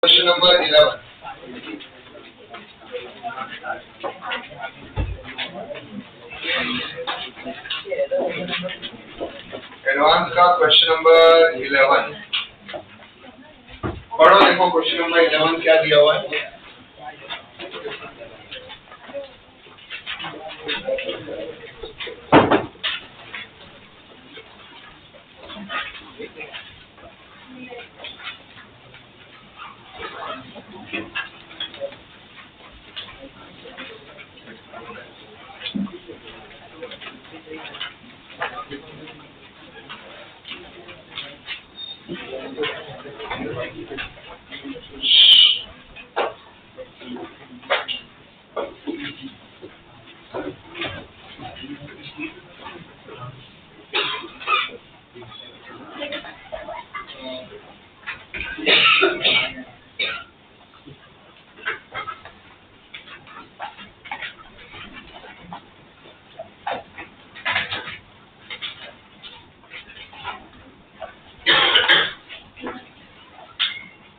Question number 11. Advance का question number 11 पढ़ो। देखो क्वेश्चन नंबर 11 क्या दिया हुआ है।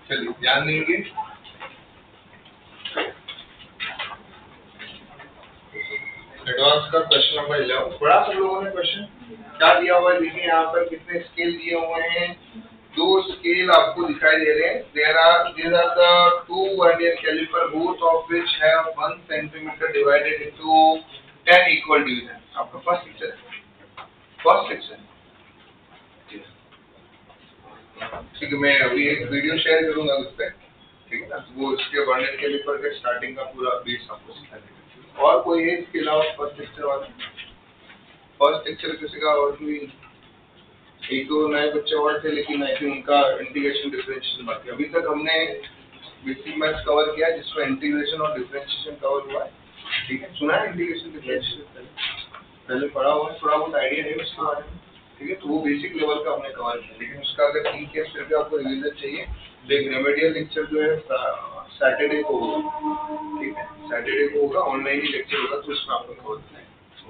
चलिए ध्यान देंगे। एडवांस का क्वेश्चन नंबर 11 बड़ा सब लोगों ने क्वेश्चन क्या दिया हुआ है। देखिए यहाँ पर कितने स्केल दिए हुए हैं। दो स्केल आपको दिखाई दे रहे हैं। There are the two vernier caliper both of which have 1 centimetre divided into 10 equal division. आपका फर्स्ट सेक्शन ठीक है। मैं अभी एक वीडियो शेयर करूंगा उस पर, ठीक है ना। वो इसके वर्नियर कैलिपर के स्टार्टिंग का पूरा बेस आपको सिखा देगा। और कोई है इसके अलावा फर्स्ट लेक्चर वाला? फर्स्ट लेक्चर किसी का और कोई एक दो नए बच्चे और थे, लेकिन आई थिंक उनका इंटीग्रेशन डिफरेंशिएशन बाकी। अभी तक हमने बेसिक मैथ्स कवर किया जिसमें इंटीग्रेशन और डिफरेंशिएशन कवर हुआ है, ठीक है। सुना है इंटीग्रेशन डिफरेंशिएशन पहले पढ़ा हुआ है, थोड़ा बहुत आइडिया है उसके बारे में, ठीक है। तो वो बेसिक लेवल का हमने कवर किया, लेकिन उसका अगर ठीक है फिर भी आपको रिवीजन चाहिए तो एक रेमेडियल लेक्चर जो है सैटरडे को होगा, ठीक है। सैटरडे को होगा, ऑनलाइन ही लेक्चर होगा, तो उसमें आपको कवर करना है।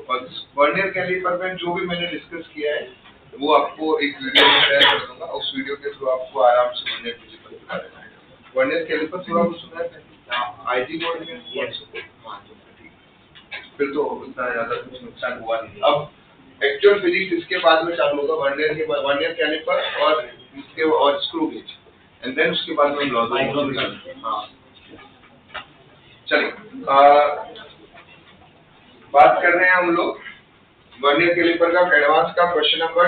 और वर्नियर कैलिपर में जो भी मैंने डिस्कस किया है वो आपको एक वीडियो में शेयर कर दूंगा। उस वीडियो के थ्रू आपको आराम से वर्नियर कैलिपर बता देना है। वर्नियर कैलिपर थोड़ा कुछ सुना है आईजी बोर्ड में, फिर तो उतना ज्यादा कुछ नुकसान हुआ नहीं। अब एक्चुअल फिजिक्स इसके बाद में चालू होगा, वर्नियर कैलिपर और इसके और स्क्रू गेज, एंड देन उसके बाद में लॉ। हाँ चलिए बात कर रहे हैं हम लोग वर्नियर कैलिपर का एडवांस का क्वेश्चन नंबर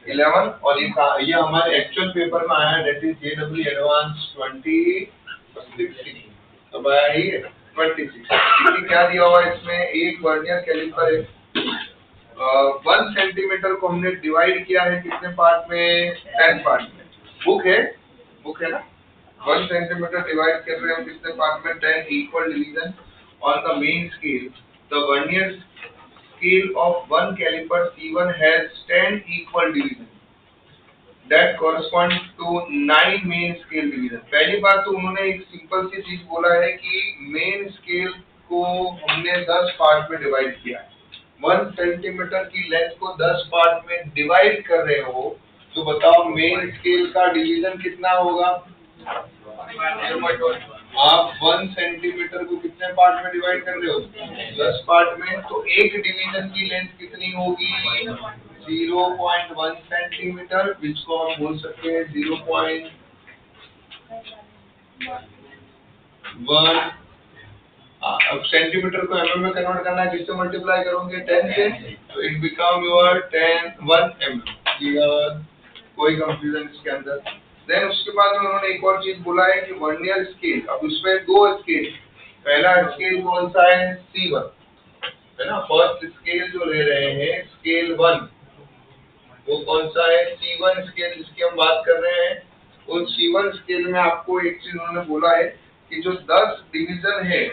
11। और ये हमारे एक्चुअल पेपर में आया है, दैट इज जेडब्ल्यू एडवांस 26। अब आया ही है 26। क्या दिया हुआ है इसमें? एक वर्नियर कैलिपर है, 1 सेंटीमीटर को हमने डिवाइड किया है कितने पार्ट में? 10 पार्ट में। बुक है ना। 1 सेंटीमीटर डिवाइड कर रहे हैं कितने पार्ट में? 10 equal division on the main scale. The vernier scale of 1 caliper C1 has 10 equal division that correspond to 9 main scale division. पहली बात तो उन्होंने एक सिंपल सी चीज बोला है कि मेन स्केल को हमने 10 पार्ट में डिवाइड किया है। 1 सेंटीमीटर की लेंथ को 10 पार्ट में डिवाइड कर रहे हो तो बताओ मेन स्केल का डिवीजन कितना होगा? आप 1 सेंटीमीटर को कितने पार्ट में डिवाइड कर रहे हो? 10 पार्ट में। तो एक डिवीजन की लेंथ कितनी होगी? 0.1 सेंटीमीटर, जिसको हम बोल सकते हैं 0.1। अब सेंटीमीटर को mm में कन्वर्ट करना है, किससे मल्टीप्लाई करोगे? 10 से, तो इट बिकम योर 1 mm। कोई कंफ्यूजन इसके अंदर? देन उसके बाद में उन्होंने एक और चीज बोला है कि वर्नियर स्केल। अब उसमें 2 स्केल, पहला स्केल कौन सा है? C1 है ना। फर्स्ट स्केल जो ले रहे हैं स्केल 1, वो कौन सा है? C1 स्केल जिसकी हम बात कर रहे हैं। उस C1 स्केल में आपको एक चीज उन्होंने बोला है कि जो 10 डिवीजन है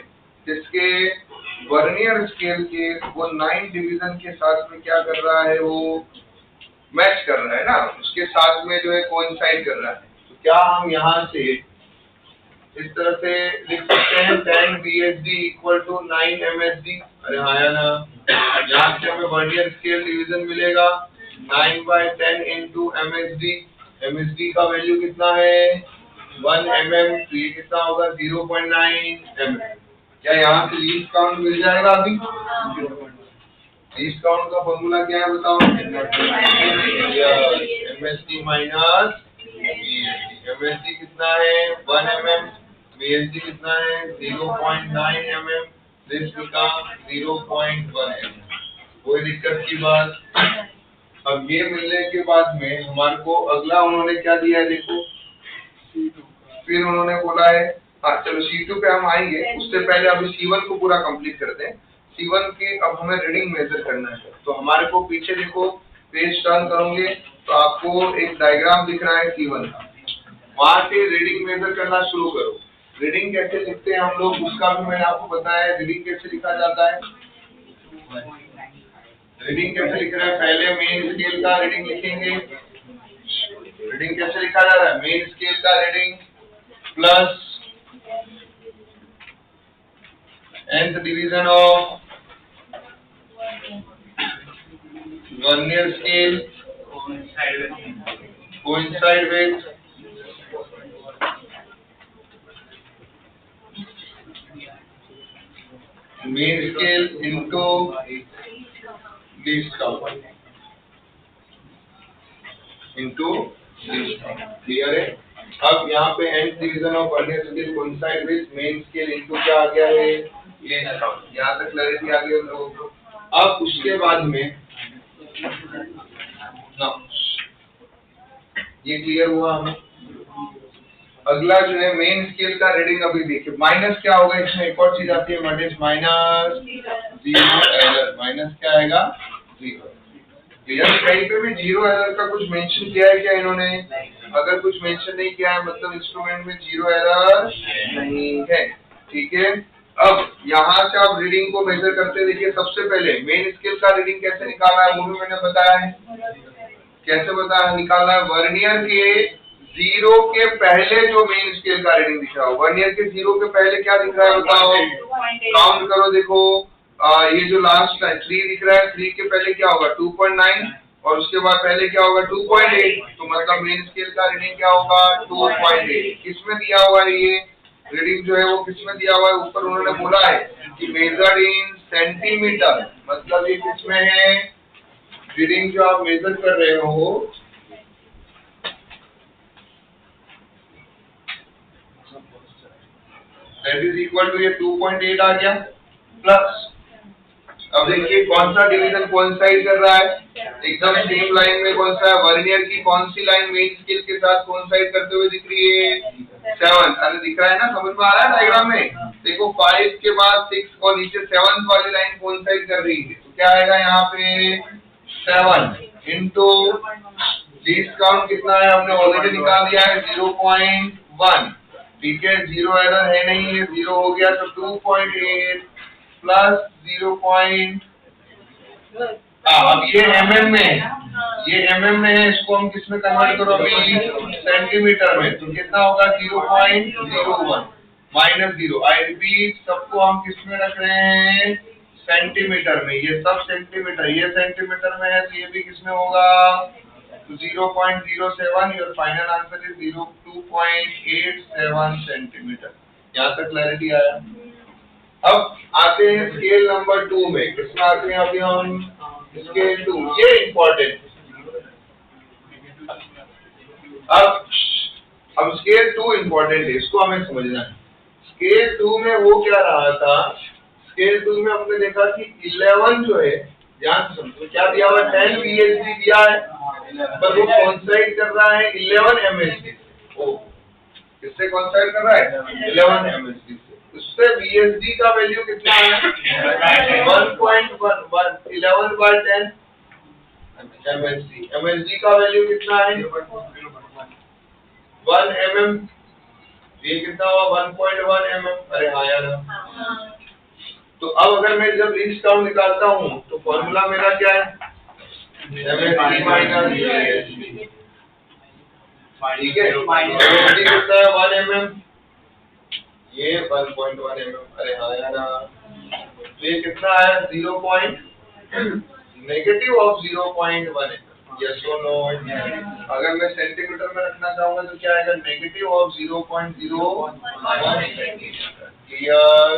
जिसके वर्नियर स्केल के, वो 9 डिवीजन के साथ में क्या कर रहा है? वो मैच कर रहा है ना, उसके साथ में जो है कोइंसाइड कर रहा है। तो क्या हम यहाँ से इस तरह से लिख सकते हैं 10 VSD इक्वल टू 9 MSD? अरे हाँ या ना। यहाँ से हमें वर्नियर स्केल डिवीजन मिलेगा 9/10 इंटू MSD। MSD का वैल्यू कितना है? 1 mm, तो ये कितना होगा 0.9 mm। क्या यहाँ से लीस्ट काउंट मिल जाएगा अभी? लीस्ट काउंट का फॉर्मूला क्या है बताओ? MSD माइनस MSD कितना है 1 mm, VSD कितना है 0.9 mm, दिस बिकम 0.1 mm। कोई दिक्कत की बात? अब ये मिलने के बाद में हमारे को अगला उन्होंने क्या दिया है देखो, फिर उन्होंने बोला है, हाँ चलो C2 पे हम आएंगे, उससे पहले अभी C1 को पूरा कंप्लीट करते हैं। C1 की अब हमें रीडिंग मेजर करना है, तो हमारे को पीछे देखो पेज टर्न करोगे तो आपको एक डायग्राम दिख रहा है C1 का, वहां से रीडिंग मेजर करना शुरू करो। रीडिंग कैसे लिखते हैं हम लोग उसका भी मैंने आपको बताया, रीडिंग कैसे लिखा जाता है। रीडिंग कैसे लिख रहे हैं, पहले मेन स्केल का रीडिंग लिखेंगे। रीडिंग कैसे लिखा जा रहा है, मेन स्केल का reading plus nth division of vernier scale coincide with main scale into least count into least count. Clear है? अब यहाँ पे nth division of vernier scale coincide with main scale into क्या आ गया है, लीस्ट काउंट। यहाँ तक क्लैरिटी आ गई हम लोगों को। अब उसके बाद में ये क्लियर हुआ हमें। अगला जो है मेन स्केल का रीडिंग अभी देखिए, माइनस क्या होगा इसमें, एक और चीज आती है माइनस 0 एरर, माइनस क्या आएगा 0। क्लियर? कहीं पे भी 0 एरर का कुछ मेंशन किया है क्या इन्होंने? अगर कुछ मेंशन नहीं किया है मतलब इंस्ट्रूमेंट में 0 एरर नहीं है। ठीक है, अब यहाँ से आप रीडिंग को मेजर करते देखिए। सबसे पहले मेन स्केल का रीडिंग कैसे निकालना है वो भी मैंने बताया है। कैसे बताया निकालना है, वर्नियर के 0 के पहले जो मेन स्केल का रीडिंग दिख रहा है, वर्नियर के 0 के पहले क्या दिख रहा है बताओ, काउंट करो देखो। ये जो लास्ट है 3 दिख रहा है, 3 के पहले क्या होगा 2.9 और उसके बाद पहले क्या होगा 2.8, तो मतलब मेन स्केल का रीडिंग क्या होगा 2.8। किसमें दिया हुआ है ये रीडिंग जो है वो किसमें दिया हुआ है, ऊपर उन्होंने बोला है कि मेजर्ड इन सेंटीमीटर, मतलब ये किसमें है, रीडिंग जो आप मेजर कर रहे हो दैट इज इक्वल टू ये 2.8 आ गया प्लस, अब देखिए कौन सा डिवीजन कोइंसाइड कर रहा है, एकदम सेम लाइन में कौन सा है, वर्नियर की कौन सी लाइन मेन स्केल के साथ कोइंसाइड करते हुए दिख रही है 7। अरे दिख रहा है ना, समझ में आ रहा है डायग्राम में, देखो 5 के बाद 6 और नीचे 7 वाली लाइन कोइंसाइड कर रही है, तो क्या आएगा यहाँ पे 7 इनटू लीस्ट काउंट कितना है हमने ऑलरेडी निकाल दिया है 0.1। ठीक है, 0 एरर है नहीं है, 0 हो गया तो 2.8 प्लस 0. अब ये mm में है, ये mm में है, इसको हम किस में कन्वर्ट करो अभी सेंटीमीटर में, तो कितना होगा 0.01 माइनस 0। आई रिपीट, सबको हम किस में रख रहे हैं सेंटीमीटर में, ये सब सेंटीमीटर, ये सेंटीमीटर में है तो ये भी किस में होगा तो 0.07। Your final answer is 2.87 centimetre. यहाँ तक क्लैरिटी आया। अब आते हैं स्केल नंबर 2 में, किसमें आते हैं अभी हम स्केल 2, ये इम्पोर्टेंट। अब स्केल 2 इम्पोर्टेंट है, इसको हमें समझना है। स्केल 2 में वो क्या रहा था, स्केल 2 में हमने देखा कि 11 जो है, ध्यान से समझो, क्या दिया हुआ 10 VSD दिया है, पर वो कोइंसाइड कर रहा है 11 MSD से। किससे कोइंसाइड कर रहा है 11 MSD से। उससे VSD का वैल्यू कितना है 1.1 11/10 MSD। MSD का वैल्यू कितना है 1 mm, ये कितना हुआ 1.1 mm। अरे हाँ यार, तो अब अगर मैं जब लीस्ट काउंट निकालता हूँ तो फॉर्मूला मेरा क्या है MSD माइनस VSD। ठीक है, MSD कितना है 1 mm, ये 1.1 mm। अरे हाँ यार, तो ये कितना है -0.1 mm। यस और नो? अगर मैं सेंटीमीटर में रखना चाहूंगा तो क्या आएगा? Negative of 0.01 centimetre. क्लियर?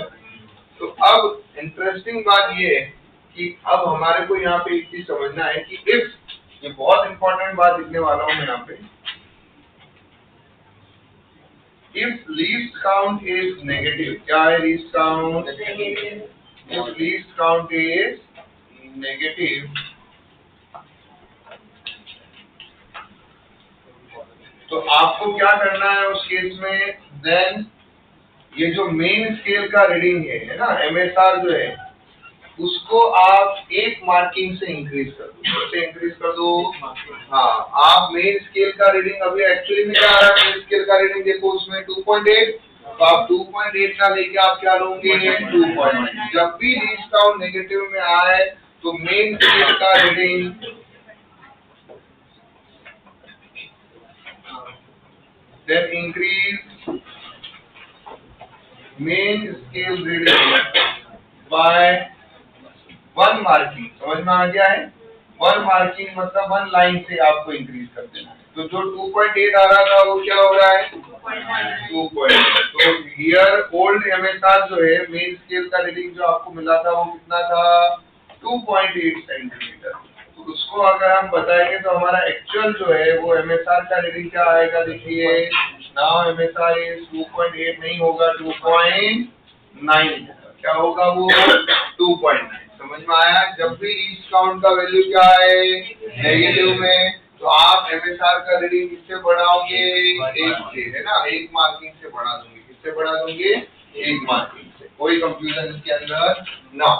तो अब इंटरेस्टिंग बात ये है कि अब हमारे को यहाँ पे एक चीज समझना है कि इफ, ये बहुत इंपॉर्टेंट बात लिखने वाला हूँ मैं यहाँ पे, if least count is negative, क्या है least count? If least count is negative, तो आपको क्या करना है उस केस में? देन ये जो मेन स्केल का रीडिंग है ना, MSR जो है, उसको आप एक मार्किंग से इंक्रीज कर दो। कैसे इंक्रीज कर दो? हाँ, आप मेन स्केल का रीडिंग अभी एक्चुअली में क्या आ रहा है? मेन स्केल का रीडिंग देखो उसमें 2.8, तो आप 2.8 का लेके आप क्या लोगे? 2.9। जब भी लीस्ट काउंट नेगेटिव में आए तो मेन स्केल का reading then increase main scale reading by 1 marking। समझ में आ गया है? 1 मार्किंग मतलब 1 लाइन से आपको इंक्रीज कर देना है। तो जो 2.8 आ रहा था वो क्या हो रहा है? 2.8। तो हियर ओल्ड MSR जो है, मेन स्केल का रीडिंग जो आपको मिला था वो कितना था? 2.8 सेंटीमीटर। तो उसको अगर हम बताएंगे तो हमारा एक्चुअल जो है वो MSR का रीडिंग क्या आएगा? देखिए, नाउ MSR इज 2.8 नहीं होगा, 2.9। क्या होगा वो? 2.9। समझ में आया? जब भी लीस्ट काउंट का वैल्यू क्या है? नेगेटिव में, तो आप MSR का रीडिंग किससे बढ़ाओगे? 1 से, है ना? 1 मार्किंग से बढ़ा दूंगे। किससे बढ़ा दूंगे? 1 मार्किंग से। कोई कंफ्यूजन इसके अंदर ना।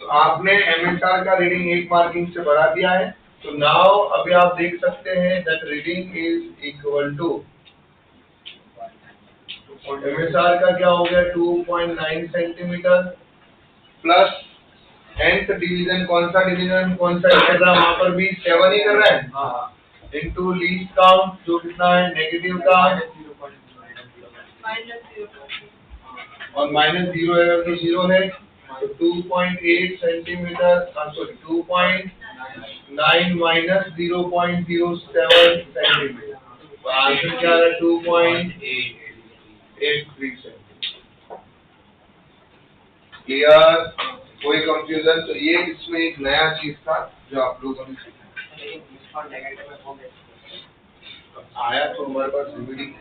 तो आपने MSR का रीडिंग 1 मार्किंग से बढ़ा दिया है। तो नाउ अभी आप देख सकते हैं that reading is equal to, और MSR का क्या हो गया? 2.9 सेंटीमीटर प्लस nth डिवीजन, कौन सा डिवीजन, कौन सा कर रहा है वहां पर भी 7 ही कर रहा है, इनटू लीस्ट काउंट जो कितना है? नेगेटिव का, और -0 है तो 0 है, तो 2.8 सेंटीमीटर, सॉरी 2.9 माइनस 0.07 सेंटीमीटर, तो आंसर क्या है? 2.83 सेंटीमीटर। क्लियर? कोई कंफ्यूजन? तो ये इसमें एक नया चीज था जो आप लोगों ने सीखा। आया तो हमारे पास रिमेडी,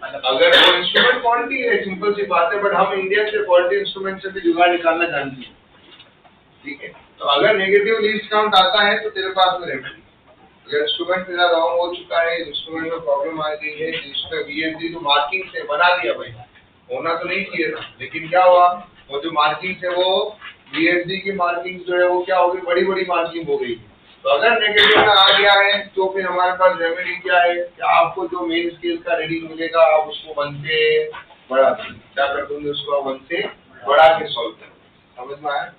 अगर वो इंस्ट्रूमेंट फॉल्टी है, सिंपल सी बात है, बट हम इंडिया से फॉल्टी इंस्ट्रूमेंट से भी जुगाड़ निकालना जानते हैं। ठीक है, तो अगर नेगेटिव लीस्ट काउंट आता है तो तेरे पास में रेमेडी। अगर इंस्ट्रूमेंट तेरा रॉन्ग हो चुका है, इंस्ट्रूमेंट में प्रॉब्लम आ गई है, जिसमें VSD तो मार्किंग से बना दिया भाई, होना तो नहीं चाहिए था, लेकिन क्या हुआ? वो जो मार्किंग है वो VSD की मार्किंग जो है वो क्या हो गई? बड़ी बड़ी मार्किंग हो गई। तो अगर नेगेटिव में आ गया है तो फिर हमारे पास रेमेडी क्या है कि आपको जो मेन स्केल का रीडिंग मिलेगा आप उसको 1 से बढ़ा देंगे। क्या कर दूंगे? उसको 1 से बढ़ा के सॉल्व करेंगे। समझ में आया?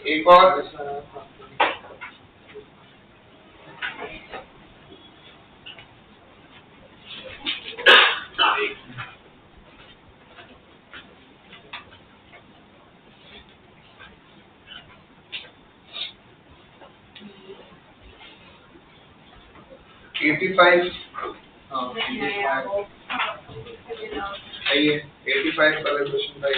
एक और, आइए 85 वाला क्वेश्चन था ये।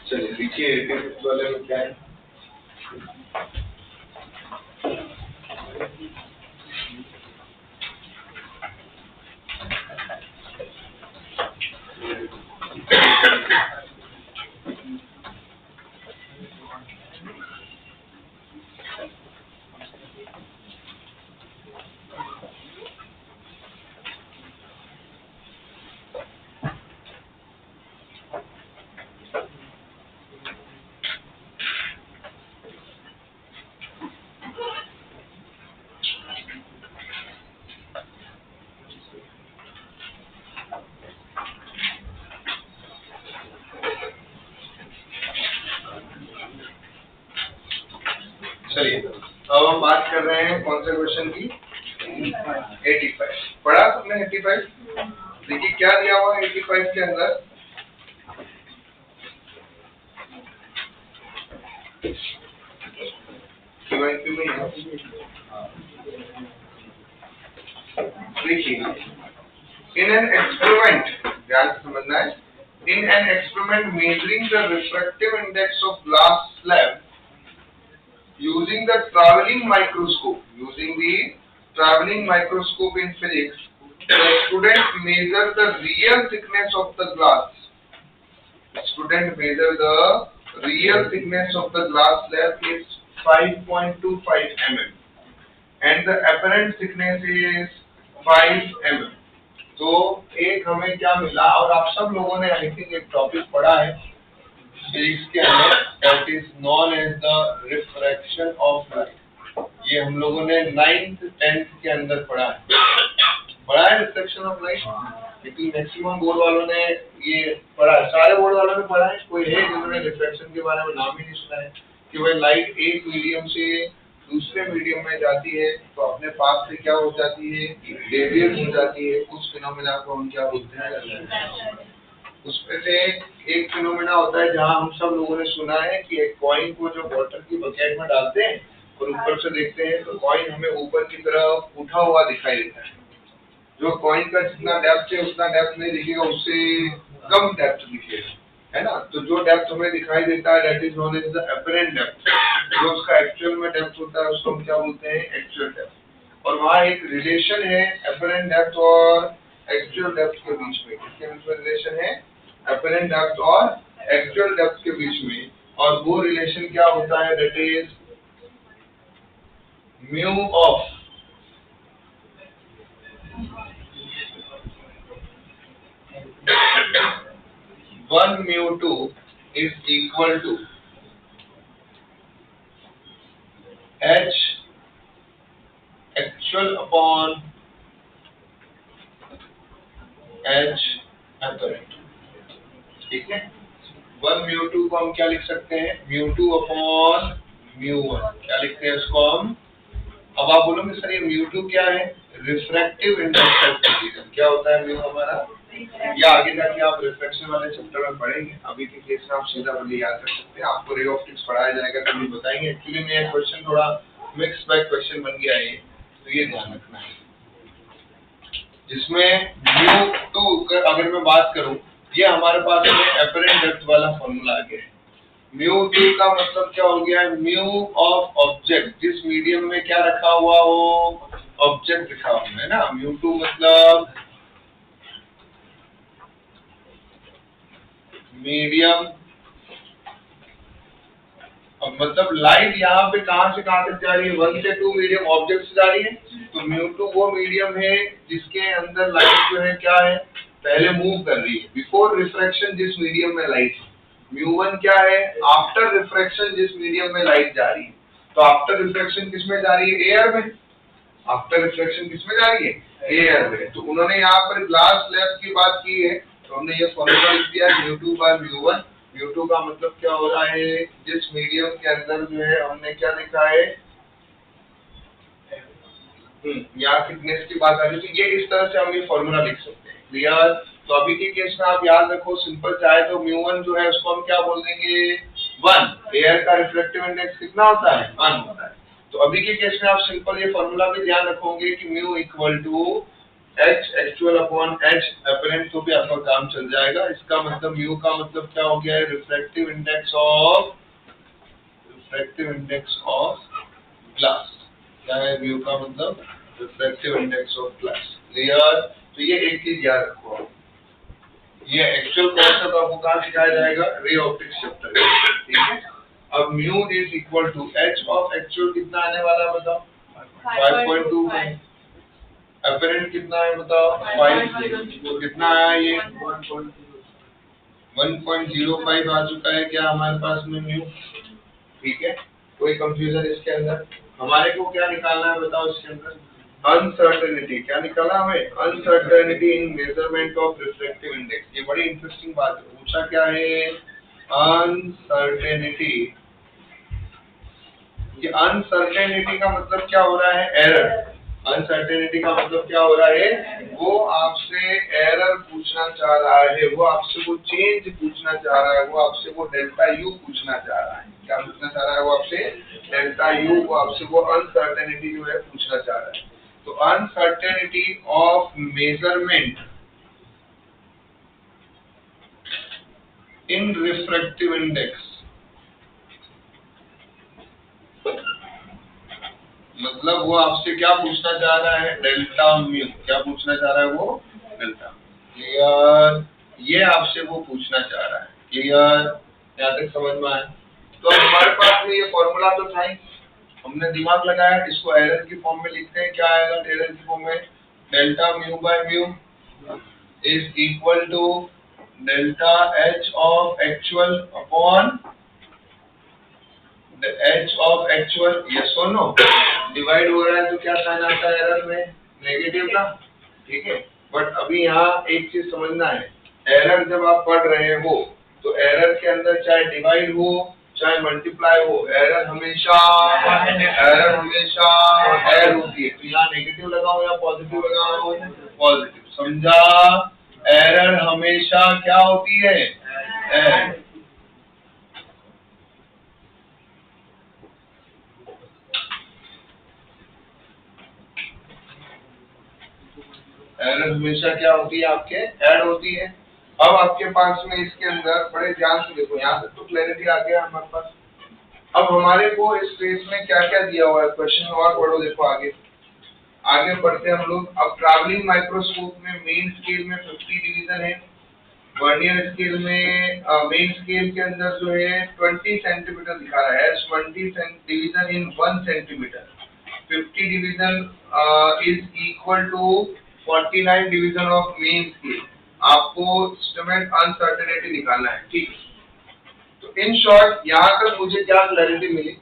चलिए देखिए 85 वाले में क्या है। चलिए अब हम बात कर रहे हैं कौन से क्वेश्चन की। 85 पढ़ा तुमने 85? देखिए क्या दिया हुआ है 85 के अंदर। देखिए इन एन एक्सपेरिमेंट, ध्यान से समझना है, in an experiment measuring the refractive index of glass slab using the traveling microscope in physics, the student measure the real thickness of the glass. Student measure the real thickness of the glass slab is 5.25 mm and the apparent thickness is 5 mm. तो एक हमें क्या मिला, और आप सब लोगों ने आई थिंक एक टॉपिक पढ़ा है फिजिक्स के अंदर, that is known as the refraction of light। ये हम लोगों ने 9th 10th के अंदर पढ़ा है रिफ्रैक्शन ऑफ लाइट। लेकिन मैक्सिमम बोर्ड वालों ने ये पढ़ा है, सारे बोर्ड वालों ने पढ़ा है। कोई है जिन्होंने रिफ्रैक्शन के बारे में नाम ही नहीं सुना है कि भाई लाइट एक मीडियम से दूसरे मीडियम में जाती है तो अपने पास से क्या हो जाती है, डेविएट हो जाती है। उस फिनोमेना को हम क्या बोलते हैं, उसमें से एक फिनोमेना होता है जहां हम सब लोगों ने सुना है कि एक कॉइन को जो वाटर की बकेट में डालते हैं और ऊपर से देखते हैं तो कॉइन हमें ऊपर की तरफ उठा हुआ दिखाई देता है। जो कॉइन का जितना डेप्थ है उतना डेप्थ नहीं दिखेगा, उससे कम डेप्थ दिखेगा, है ना। तो जो डेप्थ हमें दिखाई देता है that is known as the apparent depth. जो उसका एक्चुअल में डेप्थ होता है उसको हम क्या बोलते हैं, एक्चुअल डेप्थ। और वहाँ एक रिलेशन है अपरेंट डेप्थ और एक्चुअल डेप्थ के बीच में। किसके बीच में रिलेशन है, अपरेंट डेप्थ और एक्चुअल डेप्थ के बीच में। और वो रिलेशन क्या होता है, that is mu of one mu two is equal to H actual upon H apparent. ठीक है, 1 म्यू 2 को हम क्या लिख सकते हैं, म्यू 2 अपॉन म्यू 1। क्या लिखते हैं उसको हम। अब आप बोलोगे सर ये म्यू 2 क्या है, रिफ्रैक्टिव इंडेक्स ऑफ मीडियम। क्या होता है म्यू हमारा, या आगे जाके आप रिफ्रैक्शन वाले चैप्टर में पढ़ेंगे। अभी के केस में आप सीधा बल्कि याद कर सकते हैं, आपको रे ऑप्टिक्स पढ़ाया जाएगा तभी बताएंगे। एक्चुअली में क्वेश्चन थोड़ा मिक्स बैग क्वेश्चन बन गया है, तो ये ध्यान रखना है। जिसमें म्यू 2 अगर मैं बात करूं, ये हमारे पास अपरेंट डेप्थ वाला फॉर्मूला आ गया है। म्यू 2 का मतलब क्या हो गया, म्यू ऑफ ऑब्जेक्ट, जिस मीडियम में क्या रखा हुआ हो, ऑब्जेक्ट रखा हुआ है ना। म्यू 2 मतलब मीडियम, मतलब लाइट यहाँ पे कहां से कहां तक जा रही है, 1 से 2 मीडियम ऑब्जेक्ट से जा रही है। तो म्यू 2 वो मीडियम है जिसके अंदर लाइट जो है क्या है, पहले मूव कर रही है, बिफोर रिफ्रैक्शन जिस मीडियम में लाइट है। म्यू 1 क्या है, आफ्टर रिफ्रैक्शन जिस मीडियम में लाइट जा रही है। तो आफ्टर रिफ्रैक्शन किस में जा रही है, एयर में। आफ्टर रिफ्लेक्शन किसमें जा रही है, एयर में। तो उन्होंने यहाँ पर ग्लास स्लैब की बात की है, तो हमने ये फॉर्मूला लिख दिया μ2 by μ1। μ2 का मतलब क्या हो रहा है, जिस मीडियम के अंदर जो है हमने क्या लिखा है, यहाँ थिकनेस की बात आ रही है, तो ये इस तरह से हम ये फॉर्मूला लिख सकते हैं। क्लियर? तो अभी के केस में आप याद रखो, सिंपल चाहे तो μ1 जो है उसको हम क्या बोल देंगे, 1। एयर का रिफ्लेक्टिव इंडेक्स कितना होता है, 1 होता है। तो अभी के केस में आप सिंपल ये फॉर्मूला भी ध्यान रखोगे कि μ equal to H actual upon H apparent, तो भी आपका काम चल जाएगा। इसका मतलब μ का मतलब क्या हो गया है, रिफ्लेक्टिव इंडेक्स ऑफ ग्लास। क्या है μ का मतलब, reflective index of glass. Clear? तो ये एक चीज याद रखो, ये एक्चुअल कॉन्सेप्ट आपको कहाँ सिखाया जाएगा, रे ऑप्टिक्स चैप्टर में। ठीक है? अब μ is equal to H of actual कितना आने वाला है बताओ, 5.25। अपरेंट कितना है बताओ, 5। तो कितना आया ये, 1.05 आ चुका है क्या हमारे पास में μ। ठीक है? कोई कंफ्यूजन इसके अंदर? हमारे को क्या निकालना है बताओ इसके अंदर, अनसर्टेनिटी। क्या निकाला हमें, uncertainty in measurement of reflective index. ये बड़ी इंटरेस्टिंग बात है, पूछा क्या है, अनसर्टेनिटी। ये अनसर्टेनिटी का मतलब क्या हो रहा है, एरर। अनसर्टेनिटी का मतलब क्या हो रहा है, वो आपसे एरर पूछना चाह रहा है, वो आपसे वो चेंज पूछना चाह रहा है, वो आपसे वो डेल्टा यू पूछना चाह रहा है। क्या पूछना चाह रहा है वो आपसे, डेल्टा यू, वो आपसे वो अनसर्टेनिटी जो है पूछना चाह रहा है। तो uncertainty of measurement in refractive index, मतलब वो आपसे क्या पूछना चाह रहा है, डेल्टा म्यू। क्या पूछना चाह रहा है वो, डेल्टा। क्लियर? ये आपसे वो पूछना चाह रहा है। क्लियर? यहाँ तक समझ में आया? तो हमारे पास में ये फॉर्मूला तो था ही, हमने दिमाग लगाया, इसको एरर की फॉर्म में लिखते हैं। क्या आएगा एरर की फॉर्म में, delta mu by mu is equal to delta H of actual upon H of actual. Yes और नो? डिवाइड हो रहा है तो क्या साइन आता है एरर में, नेगेटिव ना। ठीक है? बट अभी यहाँ एक चीज समझना है, एरर जब आप पढ़ रहे हो तो एरर के अंदर चाहे डिवाइड हो चाहे मल्टीप्लाई हो, एरर हमेशा ऐड होती है। तो यहाँ नेगेटिव लगाओ या पॉजिटिव लगाओ, पॉजिटिव। समझा? एरर हमेशा क्या होती है, ऐड। एरर हमेशा क्या होती है, आपके ऐड होती है। अब आपके पास में इसके अंदर बड़े ध्यान से देखो, यहाँ तक तो क्लैरिटी आ गया हमारे पास। अब हमारे को इस केस में क्या क्या दिया हुआ है, क्वेश्चन में और पढ़ो, देखो आगे बढ़ते हम लोग। अब ट्रैवलिंग माइक्रोस्कोप में मेन स्केल में 50 डिवीजन है, वर्नियर स्केल में मेन स्केल के अंदर जो है 20 सेंटीमीटर दिखा रहा है, 20 division in 1 centimetre. 50 division is equal to 49 division of main scale. आपको एस्टिमेट अनसर्टेनिटी निकालना है। ठीक, तो इन शॉर्ट यहाँ तक मुझे क्या क्लैरिटी मिली,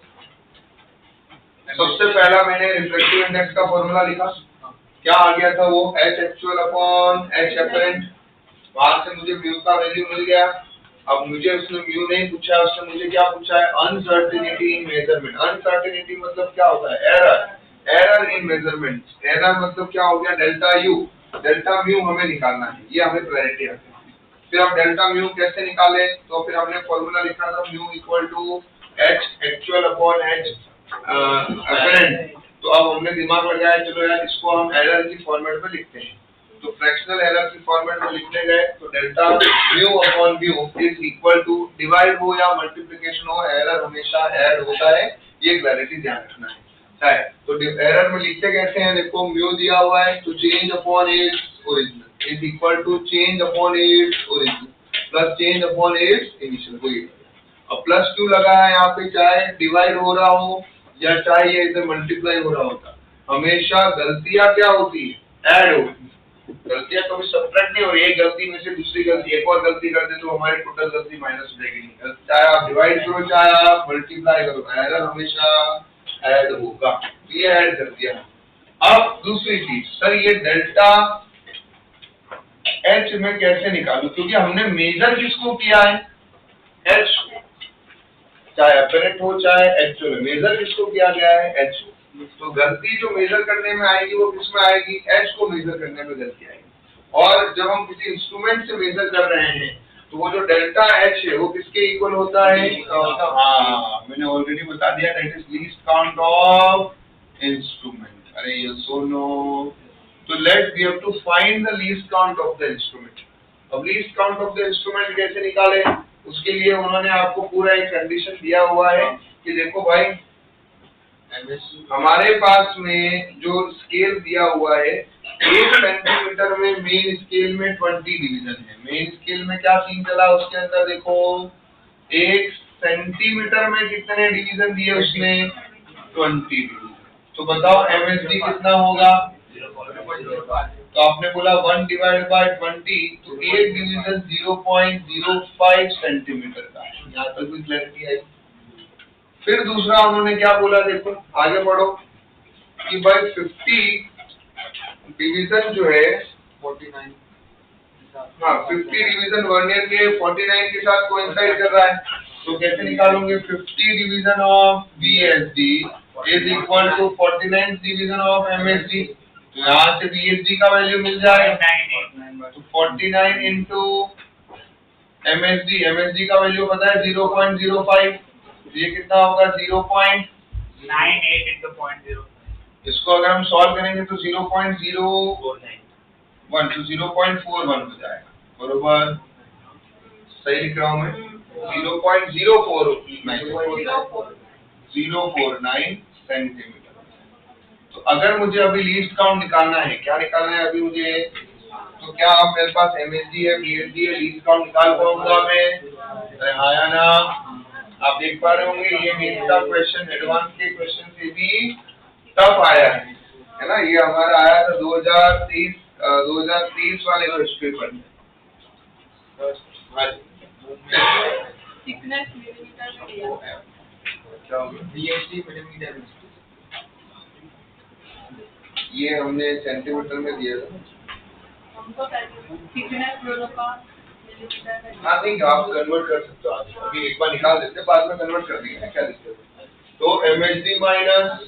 सबसे पहला मैंने रिफ्लेक्टिव इंडेक्स का फॉर्मूला लिखा। क्या आ गया था वो, H actual upon H apparent. वहां से मुझे म्यू का वैल्यू मिल गया। अब मुझे उसने म्यू नहीं पूछा, उसने मुझे क्या पूछा है, अनसर्टेनिटी इन मेजरमेंट। अनसर्टेनिटी मतलब क्या होता है, एरर इन मेजरमेंट। एरर मतलब क्या हो गया, डेल्टा यू। डेल्टा म्यू हमें निकालना है, ये हमें क्लैरिटी आ गई। फिर हम डेल्टा म्यू कैसे निकाले, तो फिर हमने फॉर्मूला लिखा था mu equal to H actual upon H apparent. तो अब हमने दिमाग लगाया, चलो यार इसको हम एरर की फॉर्मेट में लिखते हैं। तो फ्रैक्शनल एरर की फॉर्मेट में लिखने गए तो delta mu upon mu is equal to, divide हो या मल्टीप्लिकेशन हो, एरर हमेशा ऐड होता है। ये क्लैरिटी ध्यान रखना है। तो एरर में लिखते कैसे हैं, देखो म्यू दिया हुआ है तो change upon its original is equal to change upon its original plus change upon its initial. कोई अब प्लस क्यों लगा है यहाँ पे, चाहे डिवाइड हो रहा हो या चाहे ये इधर मल्टीप्लाई हो रहा होता, हमेशा गलतियां क्या होती है, ऐड होती है। गलतियां कभी सब्ट्रैक्ट नहीं हो रही, एक गलती में से दूसरी गलती, एक और गलती कर दे तो हमारी टोटल गलती माइनस हो जाएगी। चाहे आप डिवाइड करो चाहे आप मल्टीप्लाई करो, एरर हमेशा ऐड होगा। ये ऐड कर दिया। अब दूसरी चीज सर, ये डेल्टा एच में कैसे निकालूं, क्योंकि हमने मेजर किसको किया है, एच, चाहे अपरेंट हो चाहे एक्चुअल, मेजर किसको किया गया है, एच। तो गलती जो मेजर करने में आएगी वो किसमें आएगी, एच को मेजर करने में गलती आएगी। और जब हम किसी इंस्ट्रूमेंट से मेजर कर रहे हैं तो वो जो डेल्टा एच है वो किसके इक्वल होता है, हाँ मैंने ऑलरेडी बता दिया, that is least count of instrument. अरे ये सुनो, तो let's we have to find the least count of the instrument. अब least count of the instrument कैसे निकाले, उसके लिए उन्होंने आपको पूरा एक कंडीशन दिया हुआ है कि देखो भाई, हमारे पास में जो स्केल दिया हुआ है, 1 सेंटीमीटर में मेन स्केल में 20 डिवीजन है। मेन स्केल में क्या सीन चला उसके अंदर, देखो 1 सेंटीमीटर में कितने डिवीजन दिए उसने, 20 डिवीजन। तो बताओ एमएसडी कितना होगा, तो आपने बोला 1 डिवाइड बाय 20, तो एक डिवीजन 0.05 सेंटीमीटर का है। यहाँ तक भी क्लैरिटी है। फिर दूसरा उन्होंने क्या बोला, देखो आगे बढ़ो, कि भाई 50 डिवीजन जो है 49, हाँ 50 डिवीजन वर्नियर के 49 के साथ कोइंसाइड कर रहा है। तो कैसे निकालोगे, 50 division of BSD is equal to 49 division of MSD. तो यहाँ से बीएसडी का वैल्यू मिल जाएगा, तो 49 इंटू एमएसडी, एमएसडी का वैल्यू पता है 0.05, ये कितना होगा 0.98 इंटू 0.05। इसको अगर हम सॉल्व करेंगे तो 0.041, तो 0.41 हो जाएगा, बरोबर सही लिख रहा हूँ मैं, 0.049 सेंटीमीटर। तो अगर मुझे अभी लीस्ट काउंट निकालना है, क्या निकालना है अभी मुझे, तो क्या आप मेरे पास एमएसडी है, बीएसडी है, लीस्ट काउंट निकाल पाऊंगा मैं, अरे हाँ या ना। आप देख पा रहे होंगे ये मेन का क्वेश्चन एडवांस के क्वेश्चन से भी टफ आया है ना। ये हमारा आया था 2030 वाले क्वेश्चन पेपर में। थिकनेस मिलीमीटर में दिया है, बीएसडी मिलीमीटर में, ये हमने सेंटीमीटर में दिया था हमको थिकनेस दोनों का मिलीमीटर में। हाँ नहीं, आप कन्वर्ट कर सकते हो, अभी एक बार निकाल देते हैं, बाद में कन्वर्ट कर देंगे, क्या दिक्कत है। तो एमएसडी माइनस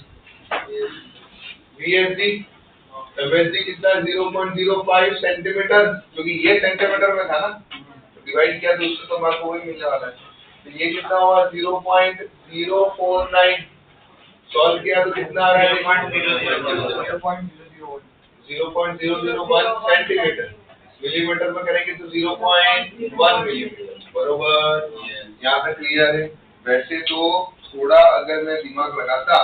बीएसडी, एमएसडी कितना 0.05 सेंटीमीटर, क्योंकि ये सेंटीमीटर में था ना, तो डिवाइड किया तो उससे तो मार्क वही मिलने वाला है। तो ये कितना हुआ 0.049, सॉल्व किया तो कितना आ रहा है 0.001 सेंटीमीटर, मिलीमीटर में करेंगे तो 0.1 मिलीमीटर, बरोबर। यहाँ तक क्लियर है। वैसे तो थोड़ा अगर मैं दिमाग लगाता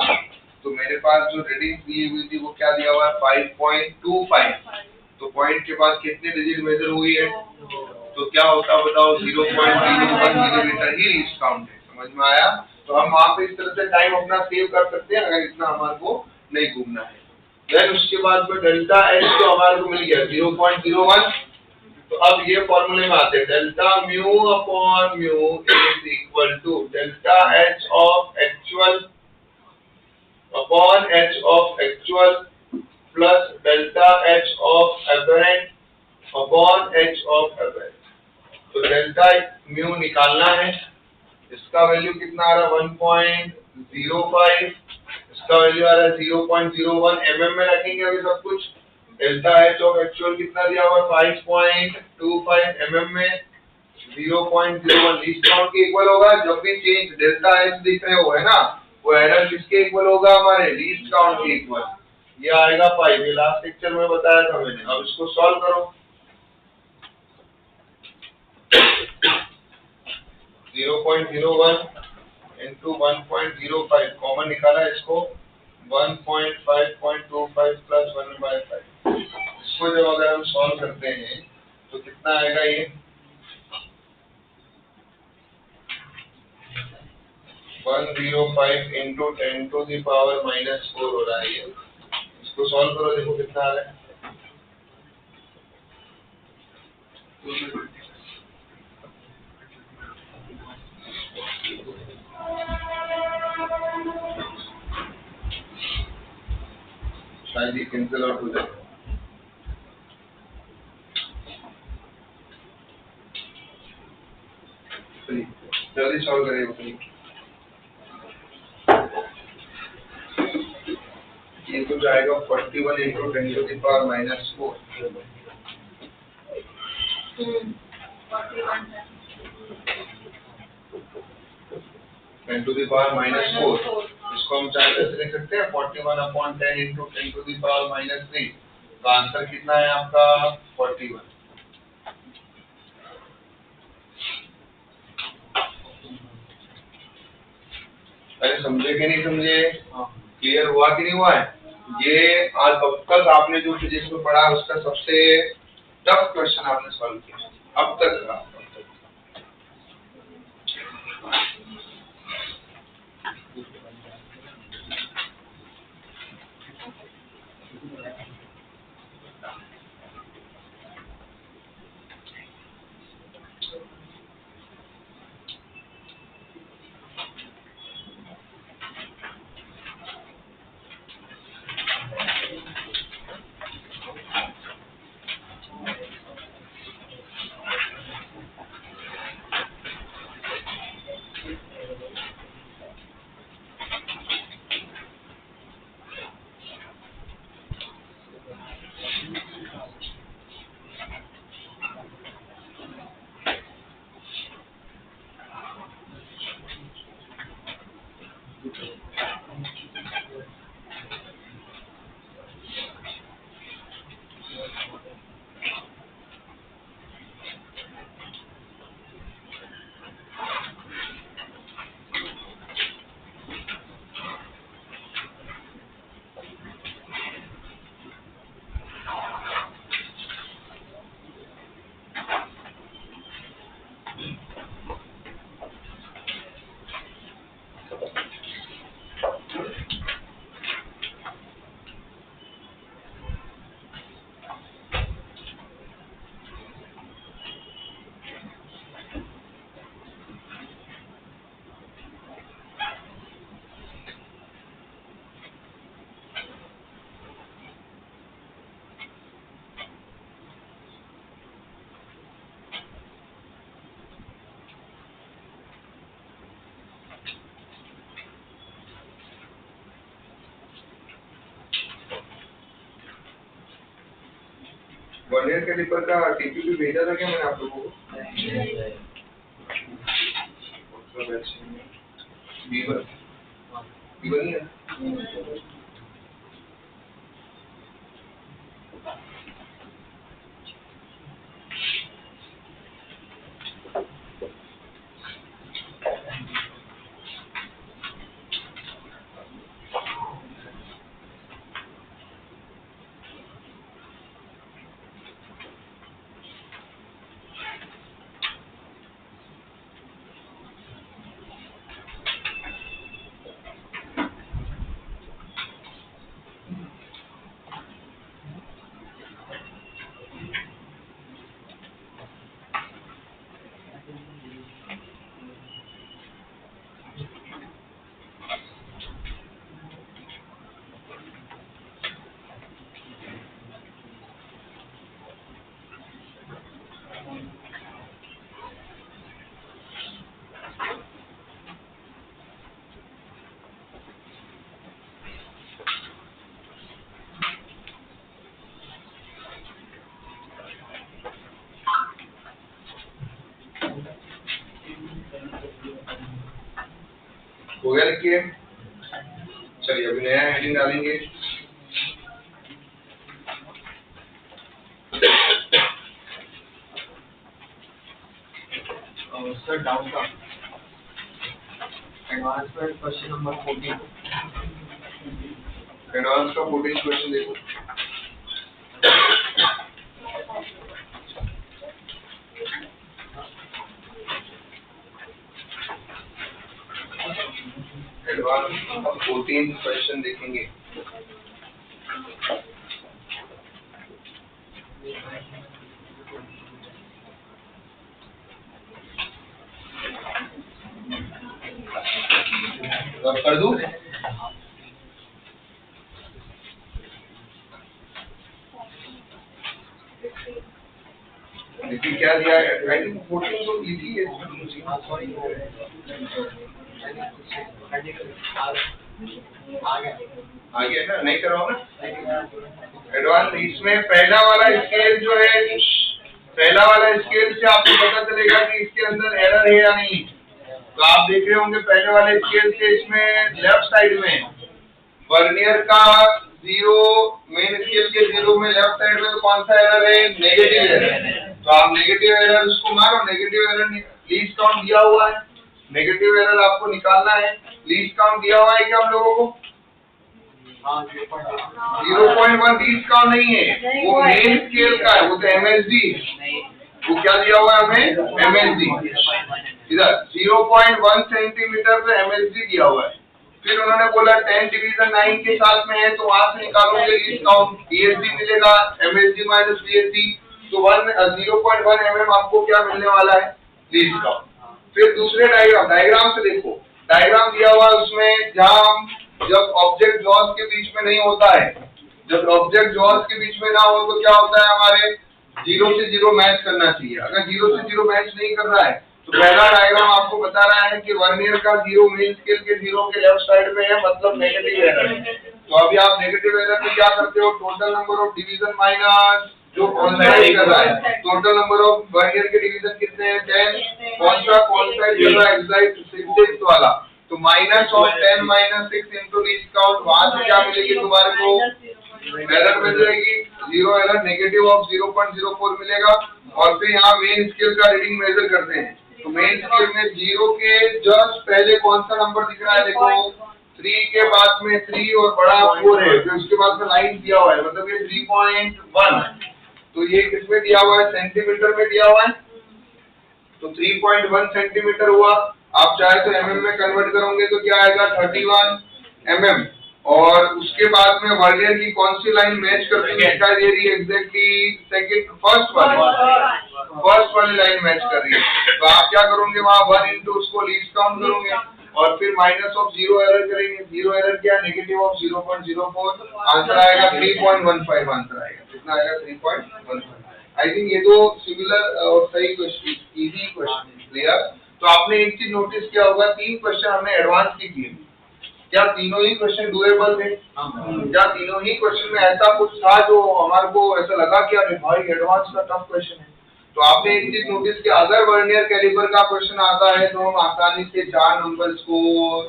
तो मेरे पास जो रीडिंग दी हुई थी वो क्या दिया हुआ है 5.25, तो पॉइंट के बाद कितने डिजिट मेजर हुई है, तो क्या होता बताओ 0.01 मिलीमीटर ही लीस्ट काउंट है। समझ में आया। तो हम वहाँ पे इस तरह से टाइम अपना सेव कर सकते हैं अगर इतना हमारे को नहीं घूमना है। देन उसके बाद में डेल्टा एच तो हमारे को मिल गया 0.01। तो अब ये फॉर्मूले में आते हैं, delta mu upon mu is equal to delta H of actual upon H of actual plus delta H of apparent upon H of apparent. तो डेल्टा म्यू निकालना है, इसका वैल्यू कितना आ रहा है 1.05, इसका वैल्यू आ रहा है 0.01, एमएम में रखेंगे अभी सब कुछ। डेल्टा एच ऑफ एक्चुअल कितना दिया हुआ है 5.25, एमएम में 0.01, लीस्ट काउंट के इक्वल होगा। जब भी चेंज डेल्टा एच दिख रहे हो है ना, वो एरर किसके इक्वल होगा, हमारे लीस्ट काउंट के इक्वल। ये आएगा 5, ये लास्ट लेक्चर में बताया था मैंने। अब इसको सॉल्व करो, 0.01 into 1.05 कॉमन निकाला, इसको 1.5.25 प्लस 1/5। इसको जब अगर हम सॉल्व करते हैं तो कितना आएगा, ये 105 into 10⁻⁻4 हो रहा है ये। इसको सॉल्व करो, देखो कितना आ रहा है। शायद ये कैंसिल आउट हो जाए। जल्दी सॉल्व करिए अपनी। ये तो जाएगा 41 into 10 to the power minus 4। 41 10 to the power minus 4। इसको हम चाहे कैसे लिख सकते हैं 41/10 into 10 to the power minus 3। तो आंसर कितना है आपका 41। अरे समझे कि नहीं समझे? क्लियर हुआ कि नहीं हुआ है? ये आज अब तक आपने जो फिजिक्स में पढ़ा उसका सबसे टफ क्वेश्चन आपने सॉल्व किया अब तक का। वर्नियर कैलिपर का टीपीपी भेजा था क्या मैंने आप लोगों को? बीवर नहीं है? हो गया लिखिए। चलिए अभी नया हेडिंग डालेंगे। सर डाउट था एडवांसमेंट क्वेश्चन नंबर 14। एडवांस का 14 क्वेश्चन देखो। एडवांस का 14 क्वेश्चन देखेंगे। अब कर दूं? क्या दिया है? आई थिंक 14 तो इजी है। आगे ना नहीं करवाओ ना एडवांस। इसमें पहला वाला स्केल जो है, पहला वाला स्केल से आपको पता चलेगा कि इसके अंदर एरर है या नहीं। तो आप देख रहे होंगे पहले वाले स्केल से इसमें लेफ्ट साइड में वर्नियर का 0, मेन स्केल के 0 में लेफ्ट साइड में तो कौन सा एरर है? Negative error. तो आप नेगेटिव एरर उसको मारो। नेगेटिव एरर लीस्ट काउंट दिया हुआ है, नेगेटिव एरर आपको निकालना है। लीस्ट काउंट दिया हुआ है क्या हम लोगों को? 0.1 लीस्ट काउंट नहीं है, वो मेन स्केल का है, वो तो MSD। वो क्या दिया हुआ है हमें? MSD। इधर 0.1 सेंटीमीटर पे MSD दिया हुआ है। फिर उन्होंने बोला 10 डिवीजन 9 के साथ में है, तो वहां से निकालोगे लीस्ट काउंट, BSD मिलेगा, MSD माइनस BSD, तो 0.1 mm आपको क्या मिलने वाला है? Least count. फिर दूसरे डायग्राम से देखो, डायग्राम दिया हुआ है उसमें, जहां जब ऑब्जेक्ट जॉस के बीच में नहीं होता है, जब ऑब्जेक्ट जॉस के बीच में ना हो तो क्या होता है? हमारे 0 से 0 मैच करना चाहिए। अगर 0 से 0 मैच नहीं कर रहा है तो पहला डायग्राम आपको बता रहा है कि वर्नियर का 0 मेन स्केल के 0 के लेफ्ट साइड में है, मतलब नेगेटिव एरर है। तो अभी आप नेगेटिव एरर में क्या करते हो? Total number of division minus जो कॉन्साइड कर रहा है, टोटल नंबर ऑफ वर्नियर के डिवीजन कितने हैं? 10। कौन सा कॉन्साइड कर रहा है? एग्जैक्ट 6 वाला। तो minus of 10 minus 6 into least count, वहां से क्या मिलेगी तुम्हारे को? एरर मिल जाएगी, 0 एरर, नेगेटिव ऑफ 0.04 मिलेगा। और फिर यहाँ मेन स्केल का रीडिंग मेजर करते हैं। तो मेन स्केल में 0 के जस्ट पहले कौन सा नंबर दिख रहा है? देखो 3 के बाद में 3 और बड़ा 4 है, फिर उसके बाद में लाइन दिया हुआ है, मतलब ये 3.1। तो ये किसमें दिया हुआ है? सेंटीमीटर में दिया हुआ है। तो 3.1 सेंटीमीटर हुआ। आप चाहे तो mm में कन्वर्ट करोगे तो क्या आएगा? 31 mm। और उसके बाद में वर्नियर की कौन सी लाइन मैच करती है? दिखाई दे रही है एग्जैक्टली फर्स्ट वाली लाइन मैच कर रही है। तो आप क्या करोगे? वहाँ 1 इंटू उसको लीस्ट काउंट करोगे और फिर माइनस ऑफ 0 एरर करेंगे। 0 एरर क्या? Negative of 0.04। आंसर आएगा 3.15। आंसर आएगा कितना? आएगा 3.15। आई थिंक ये तो सिमिलर और सही क्वेश्चन, इजी क्वेश्चन, क्लियर। तो आपने एक चीज नोटिस किया होगा, 3 क्वेश्चन हमने एडवांस की किए। क्या तीनों ही क्वेश्चन डुएबल थे? क्या तीनों ही क्वेश्चन में ऐसा कुछ था जो हमारे को ऐसा लगा कि अरे भाई एडवांस का टफ क्वेश्चन है? तो आपने एक चीज नोटिस किया, अगर वर्नियर कैलिपर का क्वेश्चन आता है तो हम आसानी से 4 नंबर स्कोर।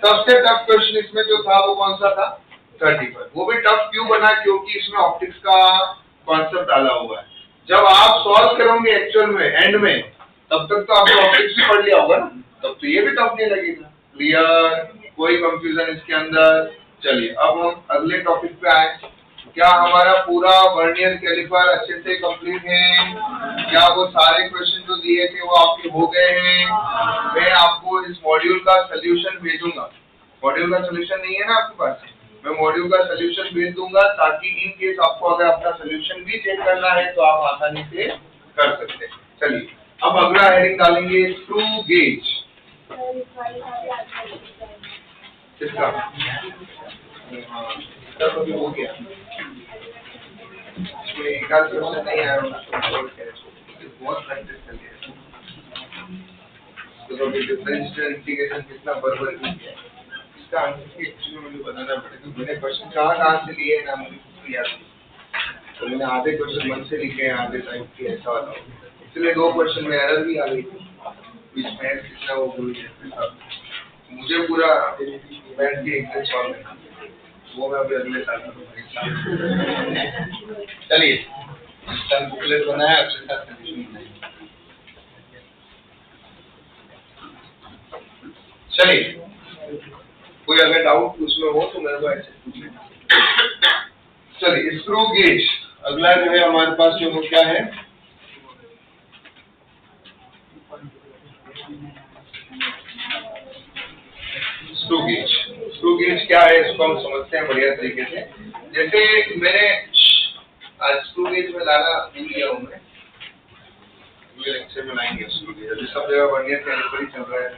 सबसे टफ क्वेश्चन इसमें जो था वो कौन सा था? 35। वो भी टफ क्यों बना? क्योंकि इसमें ऑप्टिक्स का कॉन्सेप्ट डाला हुआ है। जब आप सॉल्व करोगे एक्चुअल में एंड में, तब तक तो आपने ऑप्टिक्स भी पढ़ लिया होगा ना, तब तो ये भी टफ नहीं लगेगा। क्लियर? कोई कंफ्यूजन इसके अंदर? चलिए अब हम अगले टॉपिक पे आए। क्या हमारा पूरा वर्नियर कैलिपर अच्छे से कंप्लीट है? क्या वो सारे क्वेश्चन जो दिए थे वो आपके हो गए हैं? मैं आपको इस मॉड्यूल का सलूशन भेजूंगा। मॉड्यूल का सलूशन नहीं है ना आपके पास? मैं मॉड्यूल का सलूशन भेज दूंगा, ताकि इन केस आपको अगर अपना सलूशन भी चेक करना है तो आप आसानी से कर सकते हैं। चलिए अब अगला हेडिंग डालेंगे, स्क्रू गेज। किसका? हो गया, इसमें एक आध क्वेश्चन नहीं आया, बहुत प्रैक्टिस कर लिया। तो डिफरेंशियल इंटीग्रेशन कितना बराबर किया, इसका आंसर एक्चुअली मुझे बताना पड़ेगा। मैंने क्वेश्चन कहाँ से लिए ना मुझे याद नहीं, तो मैंने आधे क्वेश्चन मन से लिखे हैं, आधे टाइप के ऐसा वाला, इसलिए 2 क्वेश्चन में एरर भी आ गई थी। इसमें कितना वो भूल गया, मुझे पूरा बैठ के एग्जाम सॉल्व करना, वो मैं अभी अगले साल करूँगा। चलिए कल बुकलेट बनाया, उसके साथ सॉल्यूशन बनाएंगे। चलिए कोई अगर डाउट उसमें हो तो मेरे को ऐसे पूछ लेना। चलिए स्क्रू गेज अगला जो है हमारे पास, जो वो क्या है? Screw gauge. स्क्रू गेज क्या है इसको हम समझते हैं बढ़िया तरीके से। जैसे मैंने आज स्क्रू गेज में लाना भूल गया हूँ, मैं अगले लेक्चर में लाएंगे स्क्रू गेज। अभी सब जगह वर्नियर कैलिपर ही चल रहा है।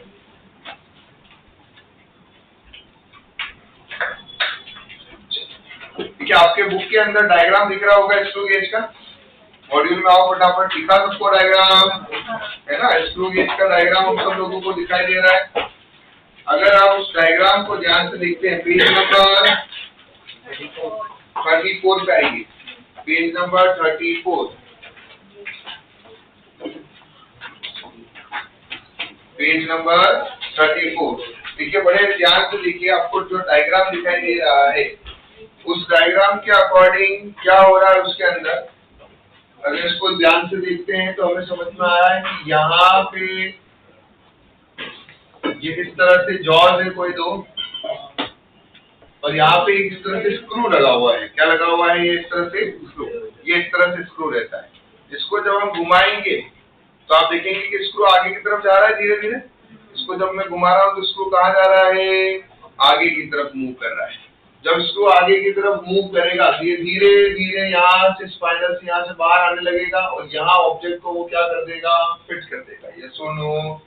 ठीक है, आपके बुक के अंदर डायग्राम दिख रहा होगा स्क्रू गेज का। मॉड्यूल में आओ फटाफट, दिखा सबको डायग्राम, है ना? स्क्रू गेज का डायग्राम हम सब लोगों को दिखाई दे रहा है। अगर आप उस डायग्राम को ध्यान से देखते हैं, पेज नंबर 34 पे आएगी, पेज नंबर 34, पेज नंबर 34। देखिए, बड़े ध्यान से देखिए, आपको जो डायग्राम दिखाई दे रहा है उस डायग्राम के अकॉर्डिंग क्या हो रहा है उसके अंदर। अगर इसको ध्यान से देखते हैं तो हमें समझ में आ रहा है कि यहाँ पे ये इस तरह से जॉज है कोई दो, और यहाँ पे इस तरह से स्क्रू लगा हुआ है। क्या लगा हुआ है? ये इस तरह से स्क्रू, ये इस तरह से स्क्रू रहता है। इसको जब हम घुमाएंगे तो आप देखेंगे कि स्क्रू आगे की तरफ जा रहा है धीरे धीरे। इसको जब मैं घुमा रहा हूँ तो स्क्रू कहाँ जा रहा है? आगे की तरफ मूव कर रहा है। जब स्क्रू आगे की तरफ मूव करेगा धीरे धीरे धीरे यहाँ से स्पाइनल से यहाँ से बाहर आने लगेगा, और यहाँ ऑब्जेक्ट को वो क्या कर देगा? फिट कर देगा। यस और नो?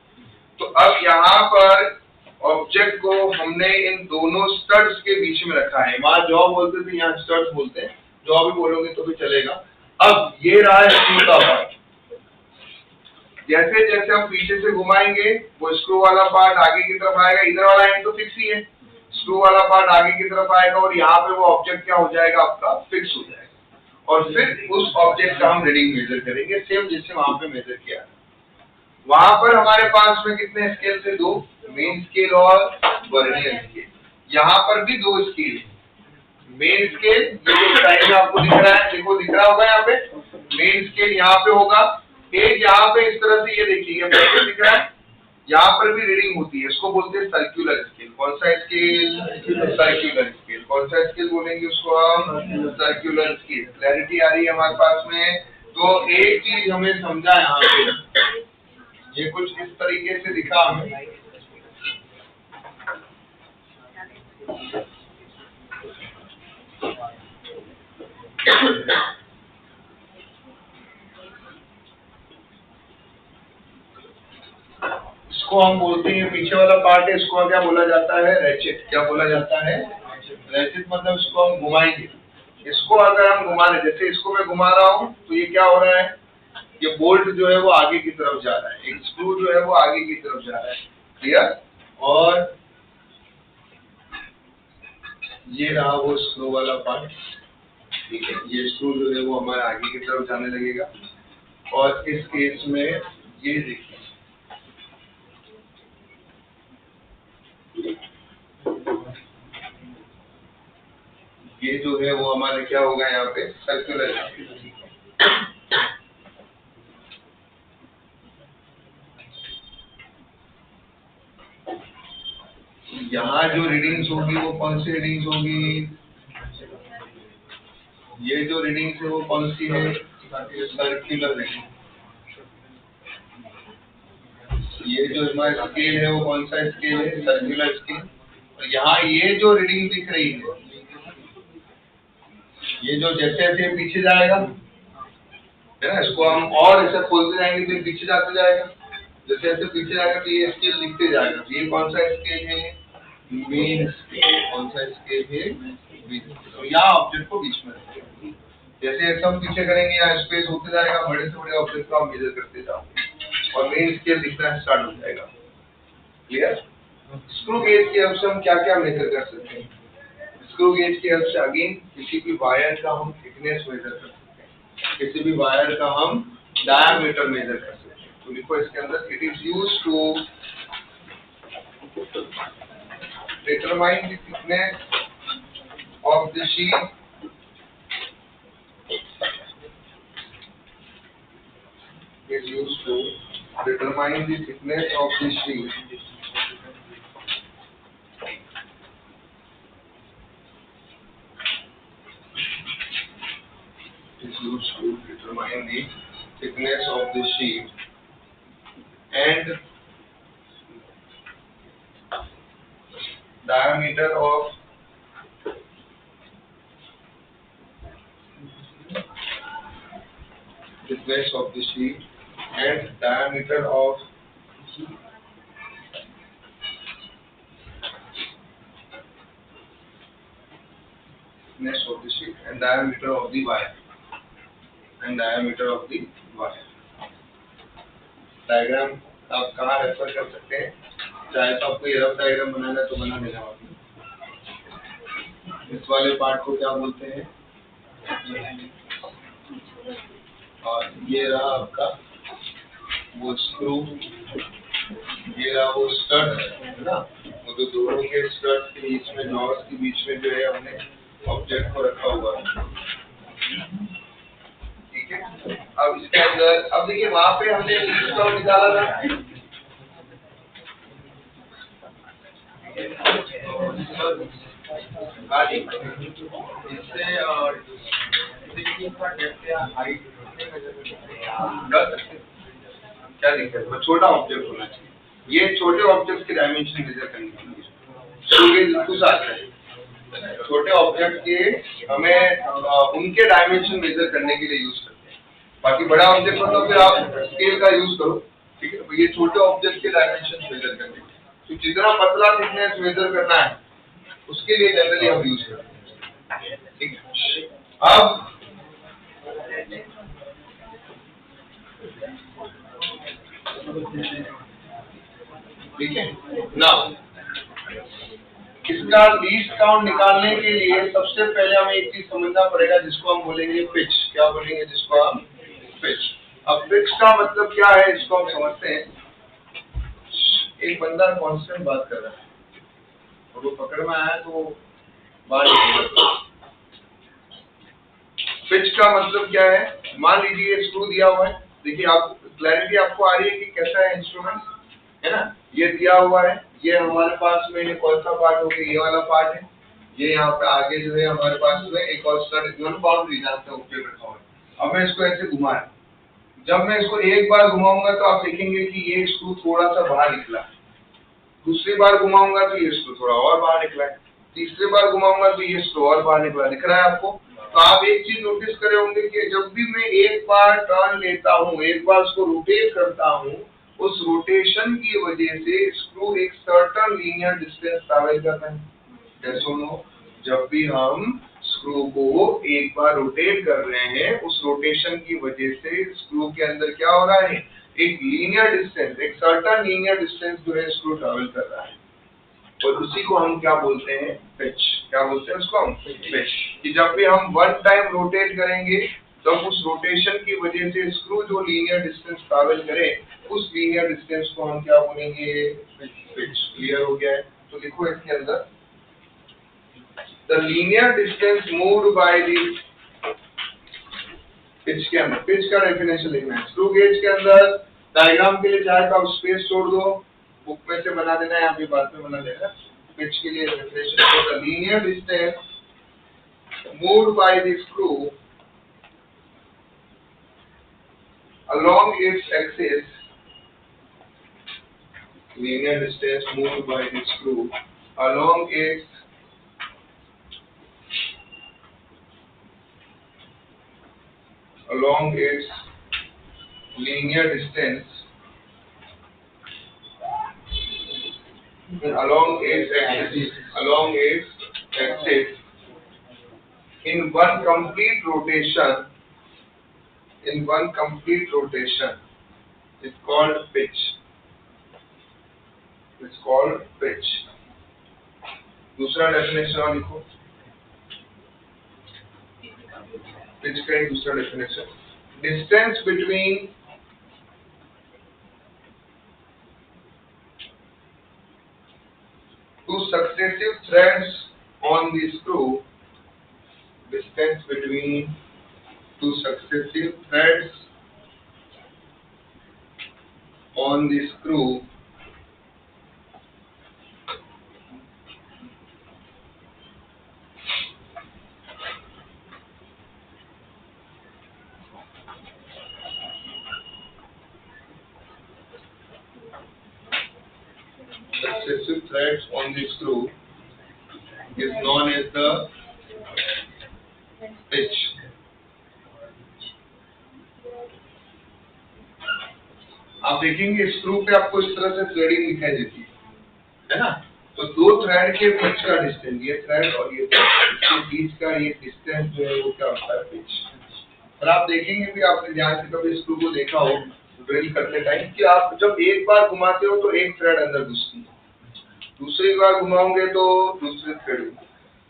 तो अब यहाँ पर ऑब्जेक्ट को हमने इन दोनों स्टड्स के बीच में रखा है। वहां जॉ बोलते थे, यहाँ स्टड्स बोलते हैं। जॉ भी बोलोगे तो भी चलेगा। अब ये रहा है स्क्रू का पार्ट। जैसे जैसे हम पीछे से घुमाएंगे वो स्क्रू वाला पार्ट आगे की तरफ आएगा। इधर वाला एंड तो फिक्स ही है, स्क्रू वाला पार्ट आगे की तरफ आएगा और यहाँ पे वो ऑब्जेक्ट क्या हो जाएगा? आपका फिक्स हो जाएगा। और फिर उस ऑब्जेक्ट का हम रीडिंग मेजर करेंगे, सेम जैसे वहां पे मेजर किया। वहां पर हमारे पास में कितने स्केल थे? दो, मेन स्केल और वर्नियर स्केल। यहाँ पर भी दो स्केल है। मेन स्केल ये जो साइड में आपको दिख रहा है, देखो दिख रहा होगा यहाँ पे, मेन स्केल यहाँ पे होगा। एक यहाँ पे इस तरह से, ये देखिए ये दिख रहा है, यहाँ पर भी रीडिंग होती है। इसको बोलते हैं सर्कुलर स्केल। कौन सा स्केल? Circular scale. कौन सा स्केल बोलेंगे उसको हम? Circular scale. क्लैरिटी आ रही है हमारे पास में? तो एक चीज हमें समझा यहाँ पे, ये कुछ इस तरीके से दिखा हमें। इसको हम बोलते हैं, पीछे वाला पार्ट है, इसको क्या बोला जाता है? रैचेट। क्या बोला जाता है? रैचेट। मतलब इसको हम घुमाएंगे। इसको अगर हम घुमा रहे, जैसे इसको मैं घुमा रहा हूँ तो ये क्या हो रहा है? ये बोल्ट जो है वो आगे की तरफ जा रहा है, एक स्क्रू जो है वो आगे की तरफ जा रहा है। क्लियर? और ये रहा वो स्क्रू वाला पार्ट। ठीक है, ये स्क्रू जो है वो हमारे आगे की तरफ जाने लगेगा। और इस केस में ये देखिए, ये जो है वो हमारे क्या होगा? यहाँ पे सर्कुलर। यहाँ जो रीडिंग्स होगी वो कौन सी रीडिंग्स होगी? ये जो रीडिंग्स है वो कौन सी है? Circular reading. ये जो हमारा स्केल है वो कौन सा स्केल है? Circular scale. और यहाँ ये जो रीडिंग दिख रही है, ये जो जैसे जैसे पीछे जाएगा, है ना, इसको हम और ऐसे खोलते जाएंगे तो ये पीछे जाते जाएगा। जैसे जैसे पीछे जाएगा तो ये स्केल दिखते जाएगा। तो ये कौन सा स्केल है? Main scale. कौन सा स्केल है? मेन। तो यहाँ ऑब्जेक्ट को बीच में रखेंगे। जैसे जैसे हम पीछे करेंगे यहाँ स्पेस होते जाएगा, बड़े से बड़े ऑब्जेक्ट को हम मेजर करते जाओगे और मेन स्केल दिखना स्टार्ट हो जाएगा। क्लियर? स्क्रू गेज की हेल्प से हम क्या क्या मेजर कर सकते हैं? स्क्रू गेज की हेल्प से अगेन किसी भी वायर का हम थिकनेस मेजर कर सकते हैं, किसी भी वायर का हम डायमीटर मेजर कर सकते हैं। तो लिखो इसके अंदर, it is used to determine the thickness of the sheet is used to determine the thickness of the sheet is used to determine the thickness of the sheet and diameter of thickness of the sheet and diameter of thickness of the sheet and diameter of the wire. and diameter of the wire. Diagram आप कहाँ refer कर सकते हैं, चाहे तो आपको ये rough diagram बनाना है तो बना देना आप। इस वाले पार्ट को क्या बोलते हैं, और ये रहा आपका वो स्क्रू, ये रहा वो स्टड है ना, वो तो दोनों के स्टड के बीच में, जॉर्स के बीच में जो है हमने ऑब्जेक्ट को रखा हुआ है, ठीक है। अब इसके अंदर अब देखिए वहां पे हमने इसका निकाला था, क्या दिक्कत है, छोटा ऑब्जेक्ट होना चाहिए, ये छोटे ऑब्जेक्ट के डायमेंशन मेजर करने के लिए कुछ आता है, छोटे ऑब्जेक्ट के हमें उनके डायमेंशन मेजर करने के लिए यूज करते हैं, बाकी बड़ा ऑब्जेक्ट हो तो फिर आप स्केल का यूज करो, ठीक है। तो ये छोटे ऑब्जेक्ट के डायमेंशन मेजर करने के लिए, तो जितना पतला थिकनेस मेजर करना है उसके लिए जनरली हम यूज करते हैं, ठीक है। अब ठीक है ना, इसका लीस्ट काउंट निकालने के लिए सबसे पहले हमें एक चीज समझना पड़ेगा जिसको हम बोलेंगे पिच। क्या बोलेंगे जिसको हम? पिच। अब पिच का मतलब क्या है इसको हम समझते हैं। एक बंदा कांस्टेंट बात कर रहा है और वो पकड़ में आया तो बाहर निकल गया। पिच का मतलब क्या है? मान लीजिए स्क्रू दिया हुआ है, देखिए आप क्लैरिटी आपको आ रही है कि कैसा है इंस्ट्रूमेंट, है ना। ये दिया हुआ है, ये हमारे पास में कौन सा पार्ट हो गया, ये वाला पार्ट है, ये यहाँ पे आगे जो है हमारे पास में एक और स्टड बाउंड्री जहाँ पे उपयोग रखा हुआ है। अब मैं इसको ऐसे घुमा रहा हूं, जब मैं इसको एक बार घुमाऊंगा तो आप देखेंगे कि ये स्क्रू थोड़ा सा बाहर निकला है, दूसरी बार घुमाऊंगा तो ये स्क्रू थोड़ा और बाहर निकला है, तीसरी बार घुमाऊंगा तो ये स्क्रू और बाहर निकला, दिख रहा है आपको। तो आप एक चीज नोटिस करे होंगे कि जब भी मैं एक बार टर्न लेता हूँ, एक बार उसको रोटेट करता हूँ, उस रोटेशन की वजह से स्क्रू एक सर्टेन लीनियर डिस्टेंस ट्रैवल करता है। जैसे जब भी हम स्क्रू को एक बार रोटेट कर रहे हैं, उस रोटेशन की वजह से स्क्रू के अंदर क्या हो रहा है, एक लीनियर डिस्टेंस, एक सर्टेन लीनियर डिस्टेंस जो है स्क्रू ट्रैवल कर रहा है, और उसी को हम क्या बोलते हैं? पिच। क्या बोलते हैं उसको हम? पिच। कि जब भी हम वन टाइम रोटेट करेंगे तब उस रोटेशन की वजह से स्क्रू जो लीनियर डिस्टेंस ट्रैवल करे, उस लीनियर डिस्टेंस को हम क्या बोलेंगे? पिच। क्लियर हो गया है? तो लिखो इसके अंदर, the linear distance moved by the pitch के अंदर, पिच का डेफिनेशन लिखना है। स्क्रू गेज के अंदर डायग्राम के लिए चाहे तो आप स्पेस छोड़ दो, बुक में से बना देना है, अभी बाद में बना देना। पिच के लिए डेफिनेशन है the linear distance moved by the screw along its axis, linear distance moved by the screw along its linear distance along its axis in one complete rotation is called pitch. It's called pitch. दूसरा definition और लिखो, pitch का एक दूसरा definition, distance between two successive threads on the screw, distance between two successive threads on the screw is known as the pitch. आप देखेंगे screw पे आपको इस तरह से थ्रेडिंग दिखाई देती है ना। तो दो थ्रेड के बीच का डिस्टेंस, ये थ्रेड और ये थ्रेड, इसके बीच का ये डिस्टेंस जो है वो क्या होता है? पिच। और आप देखेंगे भी, आपने ध्यान से कभी स्क्रू को देखा हो ड्रिल करते टाइम कि आप जब एक बार घुमाते हो तो एक थ्रेड अंदर घुसती है, दूसरी बार घुमाओगे तो दूसरी थ्रेड।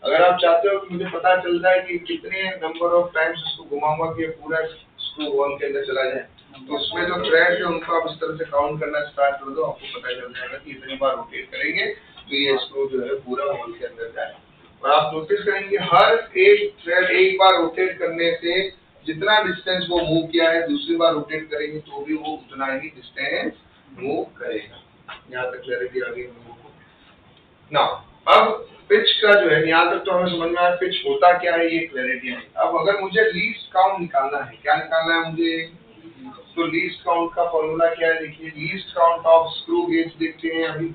अगर आप चाहते हो कि मुझे पता चल जाए कि कितने नंबर ऑफ टाइम्स उसको घुमाऊंगा कि पूरा स्क्रू होल के अंदर चला जाए, तो उसमें जो थ्रेड है उनको आप इस तरह से काउंट करना स्टार्ट कर दो, आपको पता चल जाएगा कि इतनी बार रोटेट करेंगे तो ये स्क्रू जो है पूरा होल के अंदर जाए। और आप नोटिस करेंगे हर एक थ्रेड एक बार रोटेट करने से जितना डिस्टेंस वो मूव किया है, दूसरी बार रोटेट करेंगे तो भी वो उतना ही डिस्टेंस मूव करेगा। यहाँ तक क्लैरिटी आ गई हम लोगों को ना। अब पिच का जो है, यहाँ तक तो हमें समझ में आया पिच होता क्या है, ये क्लैरिटी है। अब अगर मुझे लीस्ट काउंट निकालना है, क्या निकालना है मुझे, तो लीस्ट काउंट का फॉर्मूला क्या है, देखिए least count of screw gauge देखते हैं अभी।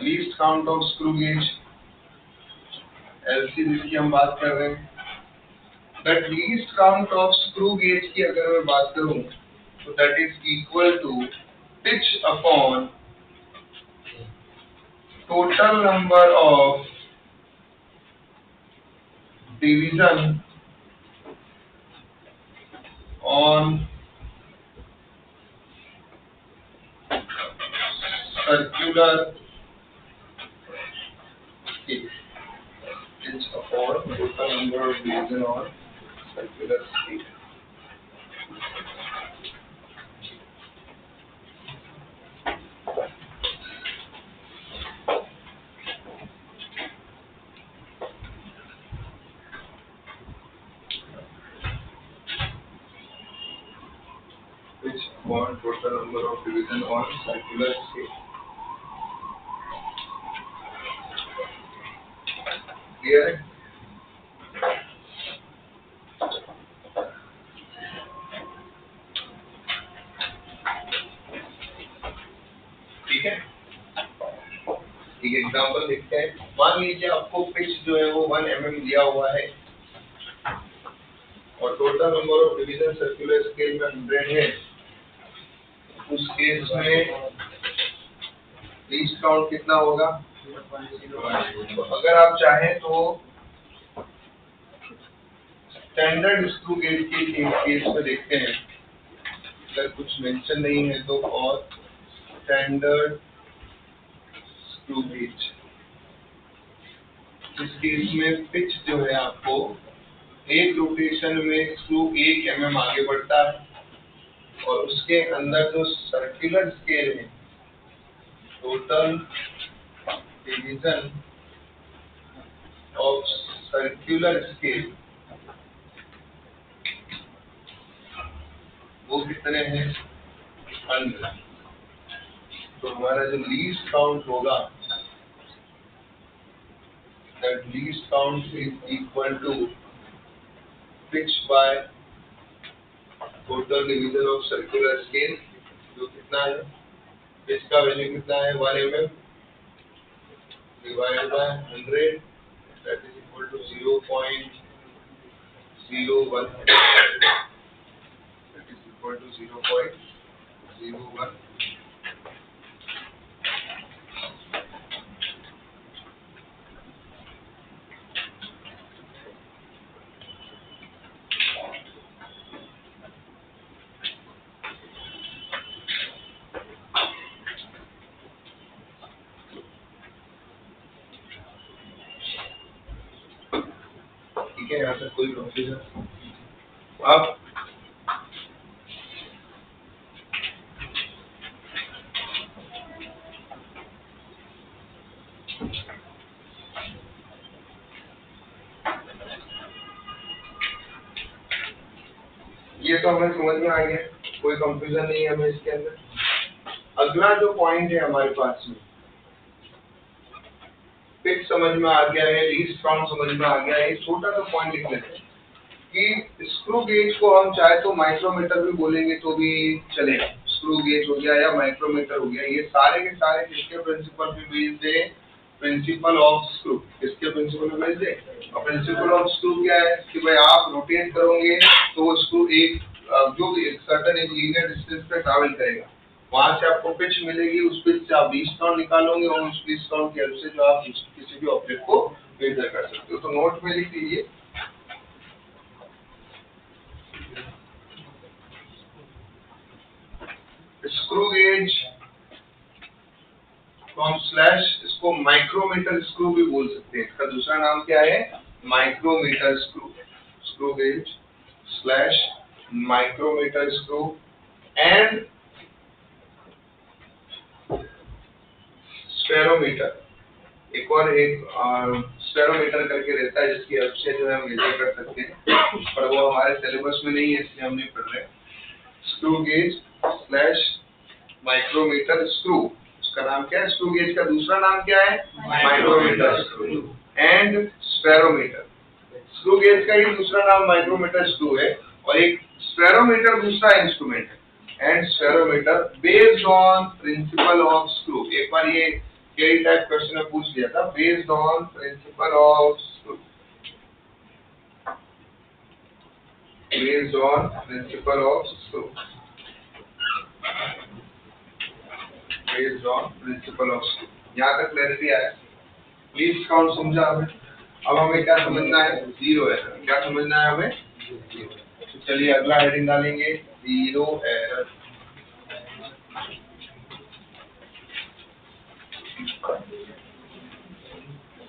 Least count of screw gauge LC की हम बात कर रहे हैं। That least count of screw gauge की अगर मैं बात करूं तो that is equal to pitch upon total number of division on circular scale. Pitch upon total number of division on circular scale. Pitch upon total number of division on circular scale. Clear है? ठीक है, एक example देखते हैं। मान लीजिए आपको pitch जो है वो 1 mm दिया हुआ है और total number of division circular scale में 100 है। उस केस में लीस्ट काउंट कितना होगा, तो अगर आप चाहें तो स्टैंडर्ड स्क्रू गेज के केस में देखते हैं, अगर कुछ मेंशन नहीं है तो, और स्टैंडर्ड स्क्रू गेज इस केस में पिच जो है आपको एक रोटेशन में स्क्रू 1 mm आगे बढ़ता है और उसके अंदर जो सर्कुलर स्केल है, total division of circular scale, वो कितने हैं 100। तो हमारा जो लीस्ट काउंट होगा, that least count is equal to pitch by total division of circular scale, जो कितना है, pitch का वैल्यू कितना है 1 mm divided by 100, that is equal to 0.01, that is equal to 0.01। ठीक है, यहाँ तक कोई कंफ्यूजन? अब ये तो हमें समझ में आ गया, कोई कंफ्यूजन नहीं है हमें इसके अंदर। अगला जो पॉइंट है हमारे पास में, पिच समझ में आ गया है, लीस्ट काउंट समझ में आ गया है। छोटा सा पॉइंट लिख लेते हैं कि स्क्रू गेज को हम चाहे तो माइक्रोमीटर भी बोलेंगे तो भी चलेगा। स्क्रू गेज हो गया या माइक्रोमीटर हो गया, ये सारे के सारे किसके प्रिंसिपल पे बेस्ड है, प्रिंसिपल ऑफ स्क्रू। किसके प्रिंसिपल पे बेस्ड है? और प्रिंसिपल ऑफ स्क्रू क्या है कि भाई आप रोटेट करोगे तो वो स्क्रू एक जो भी सर्टेन एक लीनियर डिस्टेंस पे ट्रैवल करेगा। वहां से आपको पिच मिलेगी, उस पिच से आप बीच काउंट निकालोगे और उस बीच काउंट की हेल्प से जो आप किसी भी ऑब्जेक्ट को मेजर कर सकते हो। तो नोट में लिख लीजिए स्क्रू गेज फ्रॉम स्लैश, इसको माइक्रोमीटर स्क्रू भी बोल सकते हैं, इसका दूसरा नाम क्या है, micrometer screw. Screw gauge slash micrometer screw and spherometer, एक और एक स्पेरोमीटर करके रहता है जिसकी हेल्प से जो है मेजर कर सकते हैं, पर वो हमारे सिलेबस में नहीं है इसलिए हम नहीं पढ़ रहे। Screw gauge slash micrometer screw, उसका नाम क्या है, स्क्रू गेज का दूसरा नाम क्या है, micrometer screw and spherometer. Screw gauge का ही दूसरा नाम माइक्रोमीटर स्क्रू है और एक स्पेरोमीटर दूसरा इंस्ट्रूमेंट है। And spherometer based on principle of screw, एक बार ये कई टाइप क्वेश्चन में पूछ लिया था, based on principle of screw, based on principle of screw, based on principle of screw. यहाँ तक क्लैरिटी आया, लीस्ट काउंट समझा हमें। अब हमें क्या समझना है, जीरो एरर। क्या समझना है हमें, तो चलिए अगला हेडिंग डालेंगे, जीरो एरर।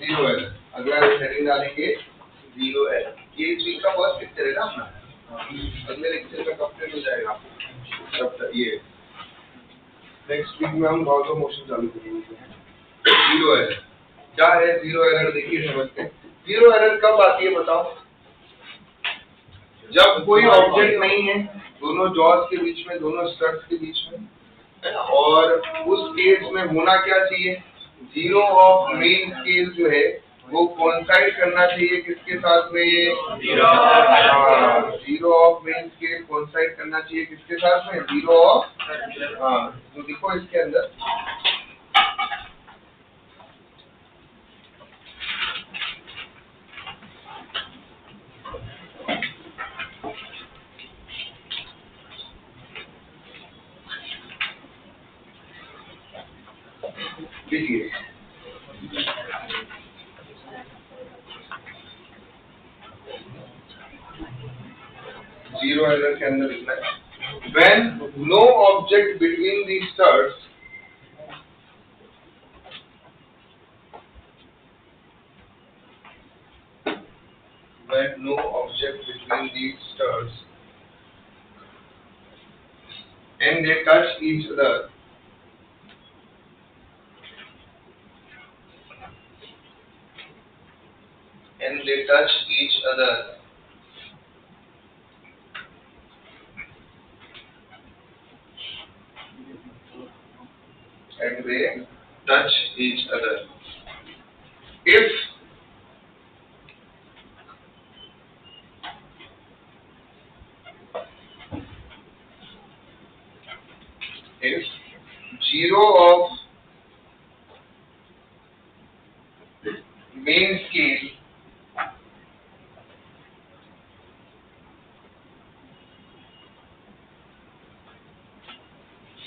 जीरो एरर, अगला हेडिंग डालेंगे जीरो एरर। ये वीक का फर्स्ट लेक्चर है ना अपना, अगले लेक्चर में कंप्लीट हो जाएगा सब। ये नेक्स्ट वीक में हम लॉज ऑफ मोशन चालू करेंगे। जीरो एरर क्या है, जीरो एरर देखिए समझते हैं। जीरो एरर कब आती है बताओ, जब कोई ऑब्जेक्ट नहीं है दोनों जॉस के बीच में, दोनों स्ट्रट्स के बीच में, है ना, और उस केस में होना क्या चाहिए, जीरो ऑफ मेन स्केल जो है वो कोइंसाइड करना चाहिए किसके साथ में, zero of main scale coincide करना चाहिए किसके साथ में, जीरो ऑफ, तो देखो इसके अंदर देखिए जीरो एरर के अंदर लिखना है, when no object between the studs and they touch each other, and they touch each other, and they touch each other. If zero of main scale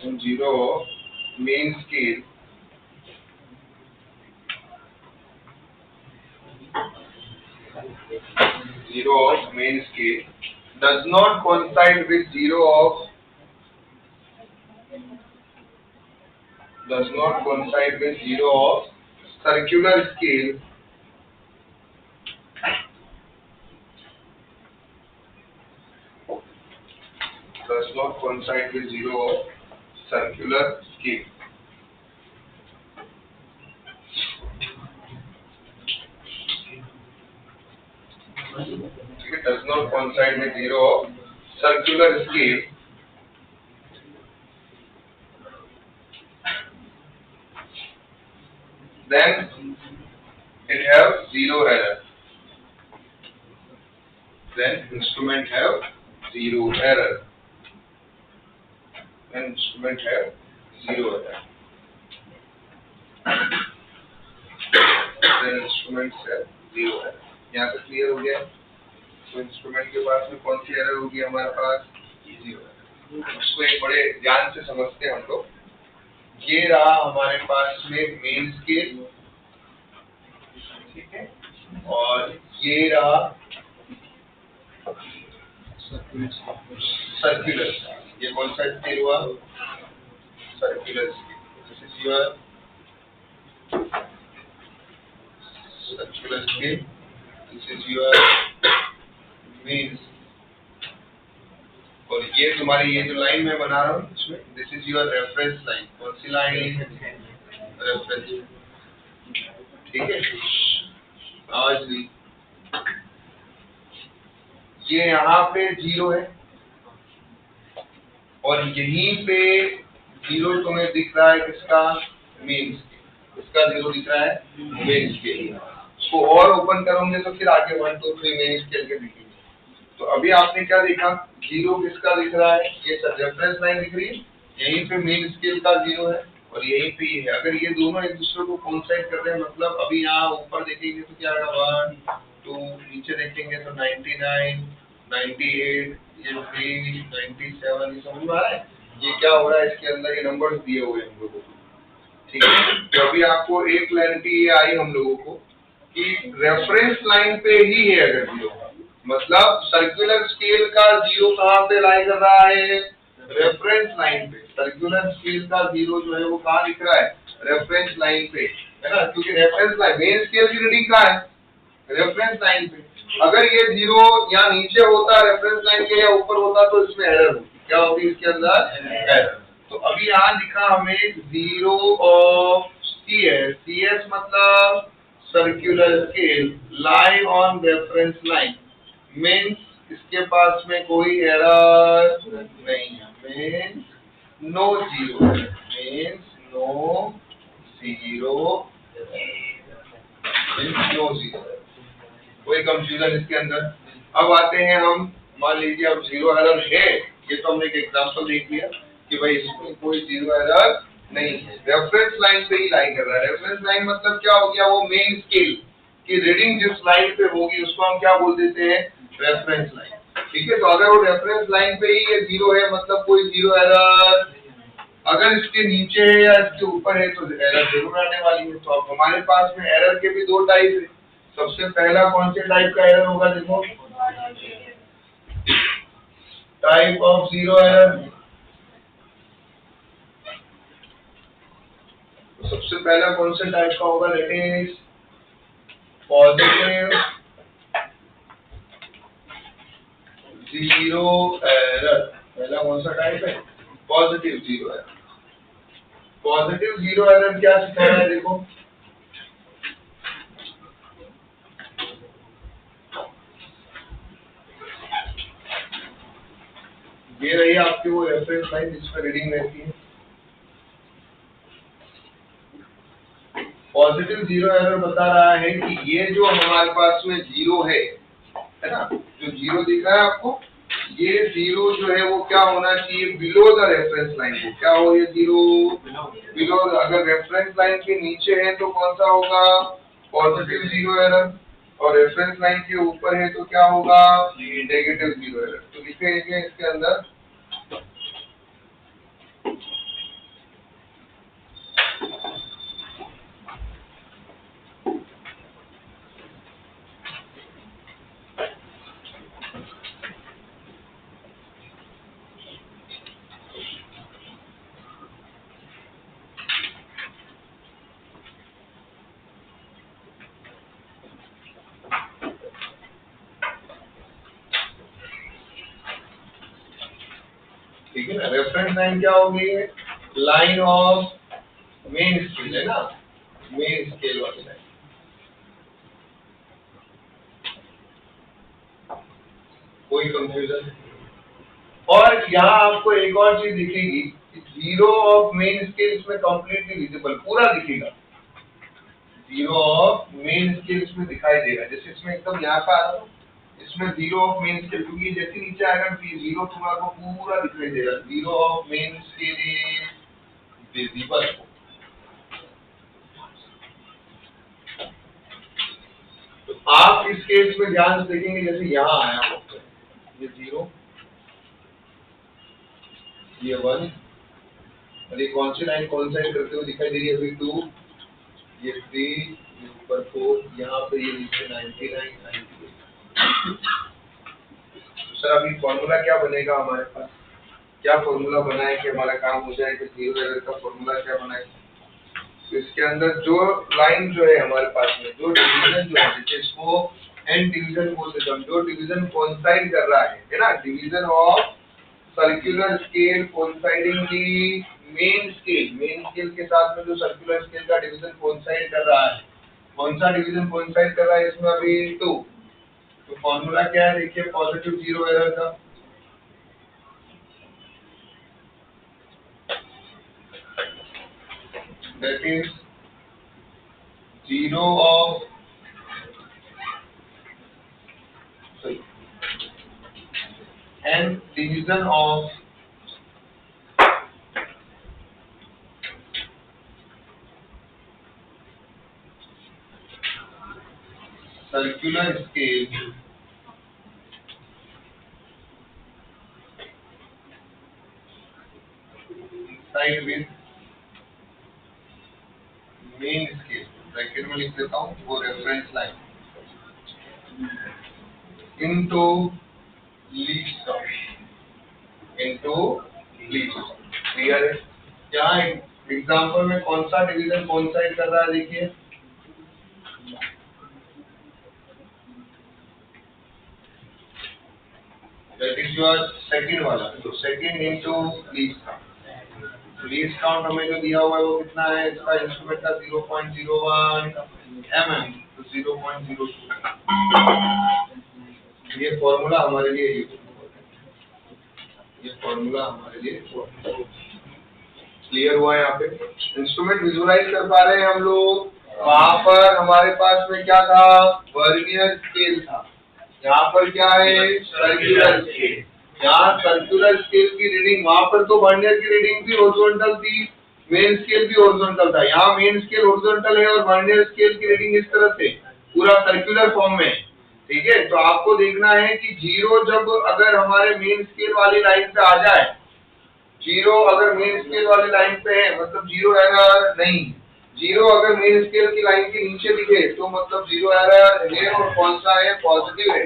and zero of main scale does not coincide with zero of circular scale It does not coincide with zero of circular scale, then it have zero error. Then instrument have zero error. Then instrument have zero error. Then instruments have zero error. यहाँ तक clear हो गया? तो instrument के पास में कौन सी error होगी हमारे पास? Zero error. उसको एक बड़े ध्यान से समझते हैं हम लोग। ये रहा हमारे पास में मेन स्केल, ठीक है, और ये रहा सर्कुलर। ये कौन सा स्केल हुआ? Circular scale. This is your circular scale, this is your main. और ये तुम्हारी ये जो लाइन मैं बना रहा हूँ इसमें, this is your reference line. कौन सी लाइन? रेफरेंस, ठीक है। आज भी ये यहाँ पे 0 है और यहीं पे 0 तुम्हें दिख रहा है किसका? Main scale. इसका 0 दिख रहा है मेन स्केल। इसको और ओपन करोगे तो फिर आगे 1 2 3 मेन स्केल के दिखेंगे। तो अभी आपने क्या देखा? 0 किसका दिख रहा है? ये रेफरेंस लाइन दिख रही है, यहीं पे मेन स्केल का 0 है और यहीं पे ये है। अगर ये दोनों एक दूसरे को कोइंसाइड कर रहे हैं, मतलब अभी यहाँ ऊपर देखेंगे तो क्या आएगा? 1 2, नीचे देखेंगे तो 99 98, ये 3 97। ये समझ में आ रहा है ये क्या हो रहा है? इसके अंदर ये नंबर्स दिए हुए हैं हम लोगों को, ठीक है। तो अभी आपको एक क्लैरिटी ये आई हम लोगों को कि रेफरेंस लाइन पे ही है अगर 0, मतलब सर्कुलर स्केल का 0 कहाँ पे लाई कर रहा है? रेफरेंस लाइन पे। सर्कुलर स्केल का 0 जो है वो कहाँ दिख रहा है? रेफरेंस लाइन पे, है ना, क्योंकि रेफरेंस लाइन मेन स्केल की रीडिंग कहाँ है? रेफरेंस लाइन पे। अगर ये 0 या नीचे होता रेफरेंस लाइन के या ऊपर होता तो इसमें एरर होती। क्या होगी इसके अंदर? एरर। तो अभी यहाँ लिखा हमें 0 ऑफ CS। CS मतलब circular scale lie on reference line, means इसके पास में कोई एरर नहीं है, means no 0, means no 0, means no 0। कोई कंफ्यूजन इसके अंदर? अब आते हैं हम, मान लीजिए अब 0 एरर है, ये तो हमने एक एग्जांपल देख लिया कि भाई इसमें कोई 0 एरर नहीं है, रेफरेंस लाइन पे ही लाई कर रहा है। रेफरेंस लाइन मतलब क्या हो गया? वो मेन स्केल की रीडिंग जिस लाइन पे होगी उसको हम क्या बोल देते हैं? रेफरेंस लाइन, ठीक है। तो अगर वो रेफरेंस लाइन पे ही ये 0 है मतलब कोई 0 एरर। अगर इसके नीचे है या इसके ऊपर है तो एरर जरूर आने वाली है। तो अब हमारे पास में एरर के भी 2 टाइप है। सबसे पहला कौन से टाइप का एरर होगा? देखो, टाइप ऑफ 0 एरर। तो सबसे पहला कौन से टाइप का होगा? That is positive 0 error. पहला कौन सा टाइप है? Positive 0 error. पॉजिटिव 0 एरर क्या सिखा रहा है? देखो, ये रही आपकी वो रेफरेंस लाइन जिसमें रीडिंग रहती है। पॉजिटिव 0 एरर बता रहा है कि ये जो हमारे पास में 0 है ना, जो 0 दिख रहा है आपको, ये 0 जो है वो क्या होना चाहिए? बिलो द रेफरेंस लाइन को। क्या हो ये 0? बिलो। अगर रेफरेंस लाइन के नीचे है तो कौन सा होगा? पॉजिटिव 0 एरर, और रेफरेंस लाइन के ऊपर है तो क्या होगा? Negative 0 error. तो लिखेंगे इसके अंदर ठीक है ना। रेफरेंस लाइन क्या हो गई है? लाइन ऑफ मेन स्केल, है ना, मेन स्केल वाली लाइन। कोई कंफ्यूजन? और यहाँ आपको एक और चीज दिखेगी, 0 ऑफ मेन स्केल इसमें कंप्लीटली विजिबल, पूरा दिखेगा। 0 ऑफ मेन स्केल इसमें दिखाई देगा, जैसे इसमें एकदम यहाँ का आ रहा है, इसमें 0 ऑफ मेन स्केल, क्योंकि जैसे नीचे आएगा 0 तुम्हारा पूरा दिखाई देगा। 0 of main scale is visible. तो आप इस केस में ध्यान से देखेंगे, जैसे यहाँ आया हो ये 0, ये 1 और ये कौन सी लाइन कोइंसाइड करते हुए दिखाई दे रही है अभी 2, ये 3, ये ऊपर 4, यहाँ पे ये नीचे 99, 98। सर अभी फॉर्मूला क्या बनेगा हमारे पास, क्या फॉर्मूला बनाए कि हमारा काम हो जाए, कि जीरो एरर का फॉर्मूला क्या बनाए। तो इसके अंदर जो लाइन जो है हमारे पास में, जो डिवीजन जो है, जैसे इसको एन डिवीजन बोल देते हम, जो डिवीजन कोइंसाइड कर रहा है ना, division of circular scale coinciding the main scale के साथ में जो सर्कुलर स्केल का डिवीजन कोइंसाइड कर रहा है, कौन सा डिवीजन कोइंसाइड कर रहा है इसमें अभी 2। तो फॉर्मूला क्या है देखिए पॉजिटिव जीरो एरर का, that is 0 of and division of circular scale inside with main scale, bracket में लिख देता हूँ वो reference line, into least count, into least count. Clear है? क्या एग्जांपल में कौन सा डिवीजन कोइंसाइड कर रहा है देखिए, दैट इज योर सेकंड वाला, तो second into least count. Least count हमें जो दिया हुआ है वो कितना है, इसका इंस्ट्रूमेंट का 0.01 mm, तो 0.02। ये फॉर्मूला हमारे लिए ये फॉर्मूला हमारे लिए क्लियर हुआ है। यहाँ पे इंस्ट्रूमेंट विजुअलाइज कर पा रहे हैं हम लोग। वहां पर हमारे पास में क्या था, वर्नियर स्केल था, यहाँ पर क्या है सर्कुलर स्केल। यहाँ सर्कुलर स्केल की रीडिंग, वहां पर तो वर्नियर की रीडिंग भी हॉरिजॉन्टल थी, मेन स्केल भी हॉरिजॉन्टल था। यहाँ मेन स्केल हॉरिजॉन्टल है और वर्नियर स्केल की रीडिंग इस तरह से पूरा सर्कुलर फॉर्म में, ठीक है। तो आपको देखना है कि जीरो जब अगर हमारे मेन स्केल वाली लाइन पे आ जाए, जीरो अगर मेन स्केल वाली लाइन पे है मतलब जीरो एरर नहीं, जीरो अगर मेन स्केल की लाइन के नीचे दिखे तो मतलब जीरो एरर है और कौन सा है पॉजिटिव है।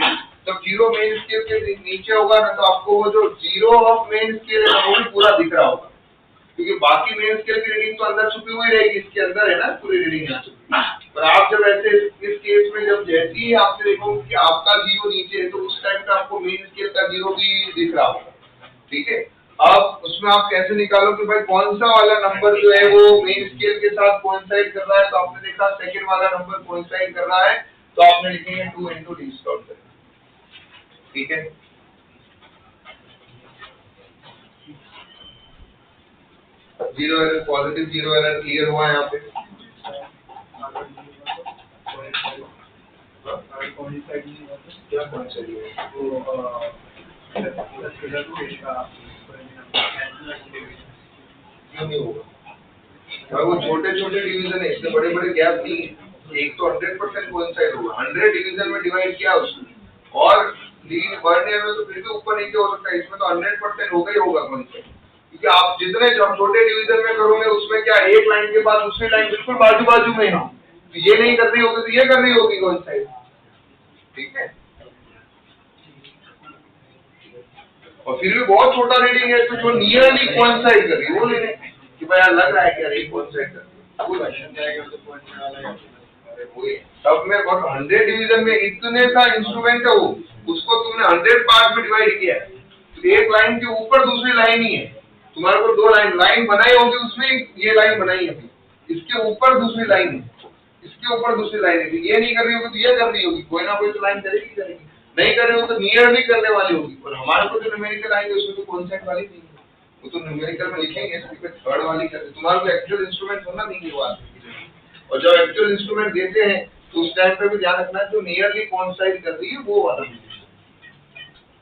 जब जीरो मेन स्केल के नीचे होगा ना तो आपको वो जो जीरो ऑफ मेन स्केल है वो भी पूरा दिख रहा होगा, क्योंकि बाकी मेन स्केल की रीडिंग तो अंदर छुपी हुई रहेगी, इसके अंदर है ना पूरी रीडिंग यहाँ छुपी। पर आप जब ऐसे इस केस में जब जैसे ही आपसे देखो कि आपका जीरो नीचे है तो उस टाइम पे आपको मेन स्केल का जीरो भी दिख रहा होगा, ठीक है। अब उसमें आप कैसे निकालो कि भाई कौन सा वाला नंबर जो है वो मेन स्केल के साथ कोइंसाइड कर रहा है, तो आपने देखा सेकंड वाला नंबर कोइंसाइड कर रहा है तो आपने लिखेंगे 2 into लीस्ट काउंट, ठीक है। Zero error, positive zero error clear हुआ है यहाँ पे। क्या कोइंसाइड हुआ क्यों नहीं होगा भाई, वो छोटे छोटे डिवीजन है, इसमें बड़े बड़े गैप नहीं है। एक तो 100% कोइंसाइड होगा, 100 डिवीजन में डिवाइड किया उसने, और वर्नियर में तो फिर भी ऊपर नीचे हो सकता है, इसमें तो 100% होगा ही होगा कोइंसाइड। क्योंकि आप जितने छोटे डिवीजन में करोगे उसमें क्या एक लाइन के बाद दूसरी लाइन बिल्कुल बाजू बाजू में हो, तो ये नहीं कर रही होगी तो ये कर रही होगी कोइंसाइड, ठीक है। और फिर भी बहुत छोटा रीडिंग है तो जो नियरली कोइंसाइड कर रही है वो लेने कि भाई यार लग रहा है कि यार ये कोइंसाइड कर रही है, तब में 100 डिवीजन में इतने सा इंस्ट्रूमेंट है वो, उसको तुमने 100 पार्ट में डिवाइड किया है, तो एक लाइन के ऊपर दूसरी लाइन ही है, तुम्हारे को दो लाइन बनाई होगी, उसमें ये लाइन बनाई है, इसके ऊपर दूसरी लाइन है, इसके ऊपर दूसरी लाइन है, ये नहीं कर रही होगी तो ये कर रही होगी, कोई ना कोई तो लाइन करेगी, नहीं कर रही हो तो नियरली करने वाली होगी। और हमारे को जो न्यूमेरिकल आएंगे उसमें तो कॉन्सेप्ट वाली नहीं है, वो तो न्यूमेरिकल में लिखेंगे थर्ड वाली करते, तुम्हारे को एक्चुअल इंस्ट्रूमेंट होना नहीं हुआ। और जब एक्चुअल इंस्ट्रूमेंट देते हैं तो उस टाइम पे भी ध्यान रखना है जो नियरली कोइंसाइड कर रही है वो वाला,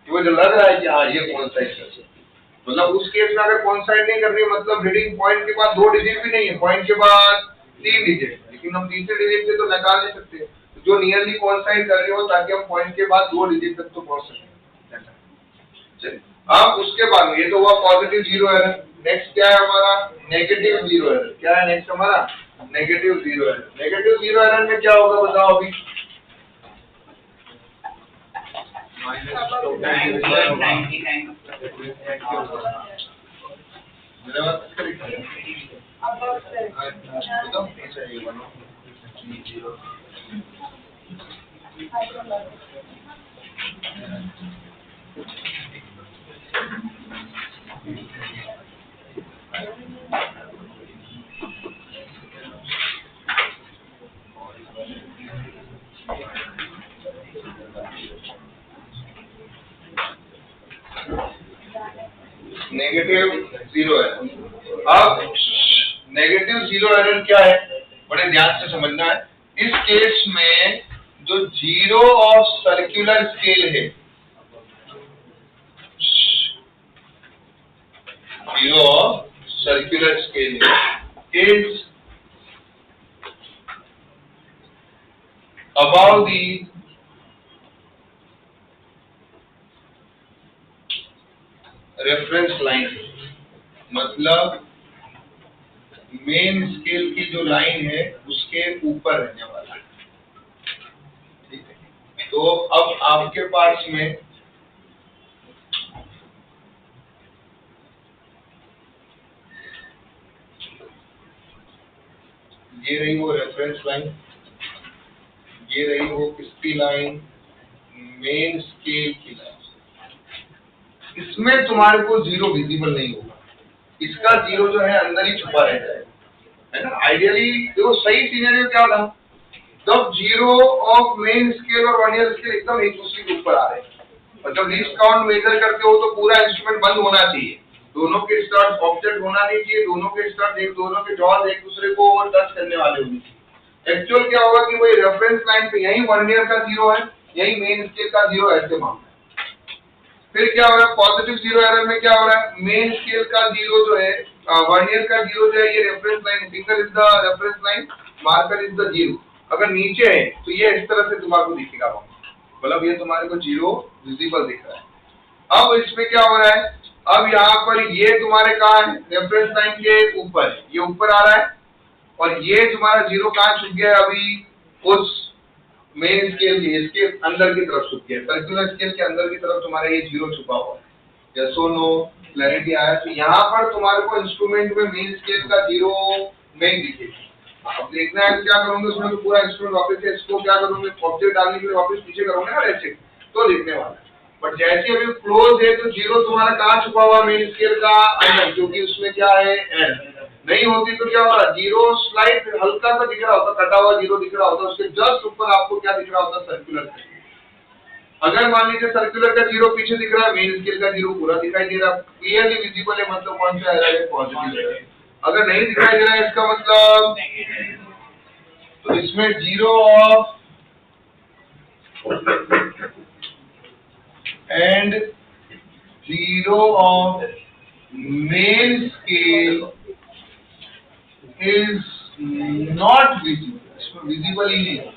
वो जो लग रहा है कि हाँ ये कोइंसाइड कर सकती है, मतलब उस केस में अगर कोइंसाइड नहीं कर रही है मतलब रीडिंग पॉइंट के बाद 2 डिजिट भी नहीं है, पॉइंट के बाद 3 डिजिट, लेकिन हम तीसरे डिजिट से तो निकाल नहीं सकते, जो नियरली कोइंसाइड कर रही हो ताकि हम पॉइंट के बाद 2 डिजिट तक तो पहुंच सकें। चलिए अब उसके बाद ये तो हुआ पॉजिटिव जीरो एरर। नेक्स्ट क्या है हमारा? Negative zero error. क्या है नेक्स्ट हमारा? Negative zero error. Negative zero error में क्या होगा बताओ अभी? मेरे बात करेक्ट है? बताओ। अच्छा ये बनो जीरो नेगेटिव जीरो एरर। अब नेगेटिव जीरो एरर क्या है? बड़े ध्यान से समझना है। इस केस में जो जीरो ऑफ सर्कुलर स्केल है, zero of circular scale is above the reference line, मतलब मेन स्केल की जो लाइन है उसके ऊपर रहने वाला है। ठीक है, तो अब आपके पास में ये रही वो रेफरेंस लाइन, ये रही वो किसकी लाइन? मेन स्केल की लाइन। इसमें तुम्हारे को जीरो विजिबल नहीं होगा, इसका जीरो जो है अंदर ही छुपा रह जाएगा, है ना। आइडियली देखो सही सिनेरियो क्या था, जब जीरो ऑफ मेन स्केल और वर्नियर स्केल एकदम एक दूसरे के ऊपर आ रहे हैं, और जब लीस्ट काउंट मेजर करते हो तो पूरा इंस्ट्रूमेंट बंद होना चाहिए, दोनों के स्टार्ट ऑब्जेक्ट होना नहीं चाहिए, दोनों के स्टार्ट दोनों के जॉज एक दूसरे को टच करने वाले होने चाहिए। एक्चुअल क्या होगा कि वही रेफरेंस लाइन पे यही वर्नियर का जीरो है, यही मेन स्केल का जीरो, ऐसे मामला। फिर क्या हो रहा है? पॉजिटिव जीरो एरर में क्या हो रहा है? मेन स्केल का जीरो जो है, वर्नियर का जीरो जो है, ये reference line, finger is the reference line, marker is the zero. अगर नीचे है तो ये इस तरह से तुम्हारे दिखेगा, मतलब ये तुम्हारे को जीरो विजिबल दिख रहा है। अब इसमें क्या हो रहा है? अब यहाँ पर ये तुम्हारे कहाँ है? रेफरेंस लाइन के ऊपर, ये ऊपर आ रहा है, और ये तुम्हारा जीरो कहाँ छुप गया है? अभी उस मेन स्केल के इसके अंदर की तरफ छुप गया, सर्कुलर स्केल के अंदर की तरफ तुम्हारा ये जीरो छुपा हुआ है। यस और नो? क्लैरिटी आया? तो यहाँ पर तुम्हारे को इंस्ट्रूमेंट में मेन स्केल का जीरो नहीं दिखेगा। अब देखना है क्या करोगे उसमें, तो पूरा इंस्ट्रूमेंट वापस से इसको क्या करोगे? ऑब्जेक्ट डालने के लिए वापस पीछे करोगे ना ऐसे, तो दिखने वाला है। बट जैसे अभी क्लोज है तो जीरो तुम्हारा कहाँ छुपा हुआ? मेन स्केल का अंदर, क्योंकि उसमें क्या है? एंड नहीं होती तो क्या हो रहा? जीरो स्लाइड हल्का सा दिख रहा होता, कटा हुआ जीरो दिख रहा होता, उसके जस्ट ऊपर आपको क्या दिख रहा होता? सर्कुलर। अगर मान लीजिए सर्कुलर का जीरो पीछे दिख रहा है, मेन स्केल का जीरो पूरा दिखाई दे रहा है, क्लियरली विजिबल है, मतलब कौन सा एरर है? Positive error. अगर नहीं दिखाई दे रहा है इसका मतलब, तो इसमें zero of and zero of main scale is not visible, इसमें visible ही नहीं है,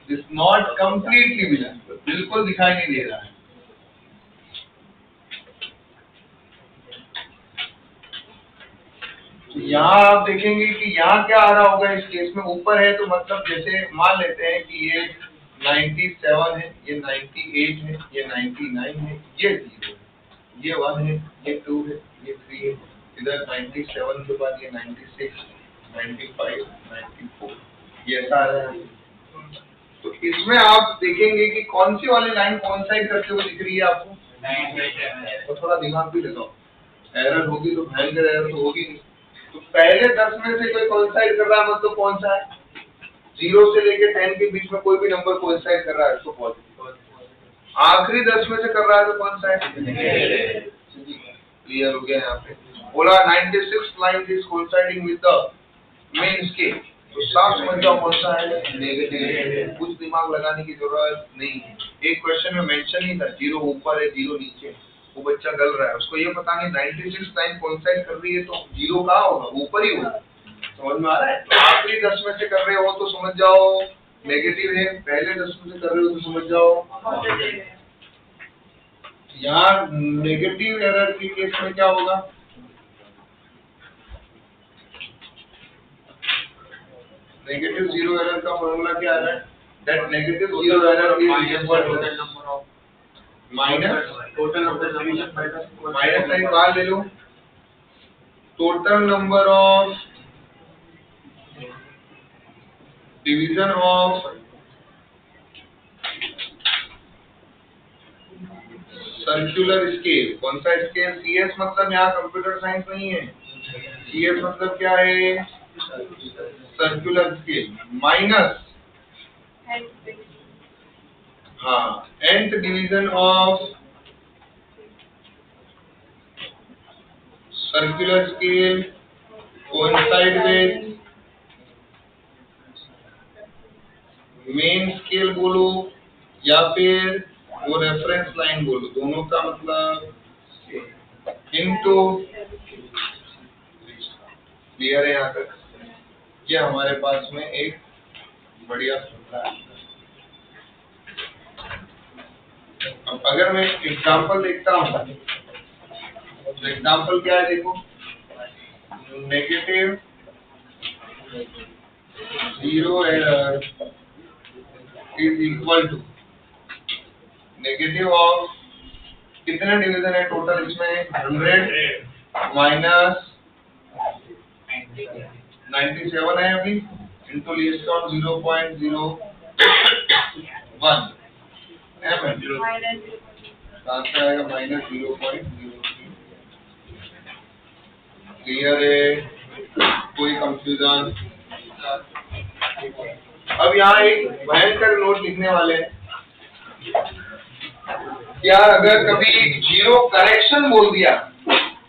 is not completely visible, बिल्कुल दिखाई नहीं दे रहा है। तो यहाँ आप देखेंगे कि यहाँ क्या आ रहा होगा? इस केस में ऊपर है तो मतलब जैसे मान लेते हैं कि ये 97 है, ये 98 है, ये 99 है, ये 0 है, ये 1 है, ये 2 है, ये 3 है, इधर 97 के बाद ये 96, 95, 94, ये ऐसा आ रहा है। तो इसमें आप देखेंगे कि कौन सी वाली लाइन कोइंसाइड करते हुए दिख रही है आपको? तो थोड़ा दिमाग भी लगाओ, एरर होगी तो भयंकर एरर तो होगी नहीं। तो पहले 10 में से कोई कोइंसाइड कर रहा है, मतलब कौन सा है? 0 से लेके 10 के बीच में कोई भी नंबर कोइंसाइड कर रहा है तो पॉजिटिव। आखिरी 10 में से कर रहा है तो कौन सा है? क्लियर हो गया यहाँ पे? बोला 96 line is coinciding with the main scale, तो साफ समझ जाओ कौन सा है? नेगेटिव। कुछ दिमाग लगाने की जरूरत नहीं है। एक क्वेश्चन में मेंशन ही था, जीरो ऊपर है, जीरो नीचे, वो बच्चा गल रहा है, उसको ये पता नहीं 96 लाइन कोइंसाइड कर रही है तो जीरो कहाँ होगा? ऊपर ही होगा। समझ में आ रहा है? तो आखिरी 10 में से कर रहे हो तो समझ जाओ नेगेटिव है, पहले 10 में से कर रहे हो तो समझ जाओ। यहाँ नेगेटिव एरर के केस में क्या होगा? नेगेटिव जीरो एरर का फॉर्मूला क्या है? That negative zero error is equal to minus sign बाहर ले लो, total number of division of circular scale. कौन सा स्केल? सीएस मतलब यहाँ कंप्यूटर साइंस नहीं है, सीएस मतलब क्या है? Circular scale minus nth division of circular scale coincide with main scale बोलो या फिर वो रेफरेंस लाइन बोलो, दोनों का मतलब इनटू। क्लियर है यहाँ तक? ये हमारे पास में एक बढ़िया सूत्र है। अब अगर मैं एग्जांपल देखता हूँ तो एग्जांपल क्या है? देखो, negative zero error is equal to negative of कितने डिवीजन है टोटल इसमें? 100 माइनस 97 है अभी, इंटू लीस्ट काउंट 0.01 आंसर आएगा माइनस 0.03। क्लियर है? कोई कंफ्यूजन? अब यहाँ एक भयंकर नोट लिखने वाले हैं। क्या अगर कभी जीरो करेक्शन बोल दिया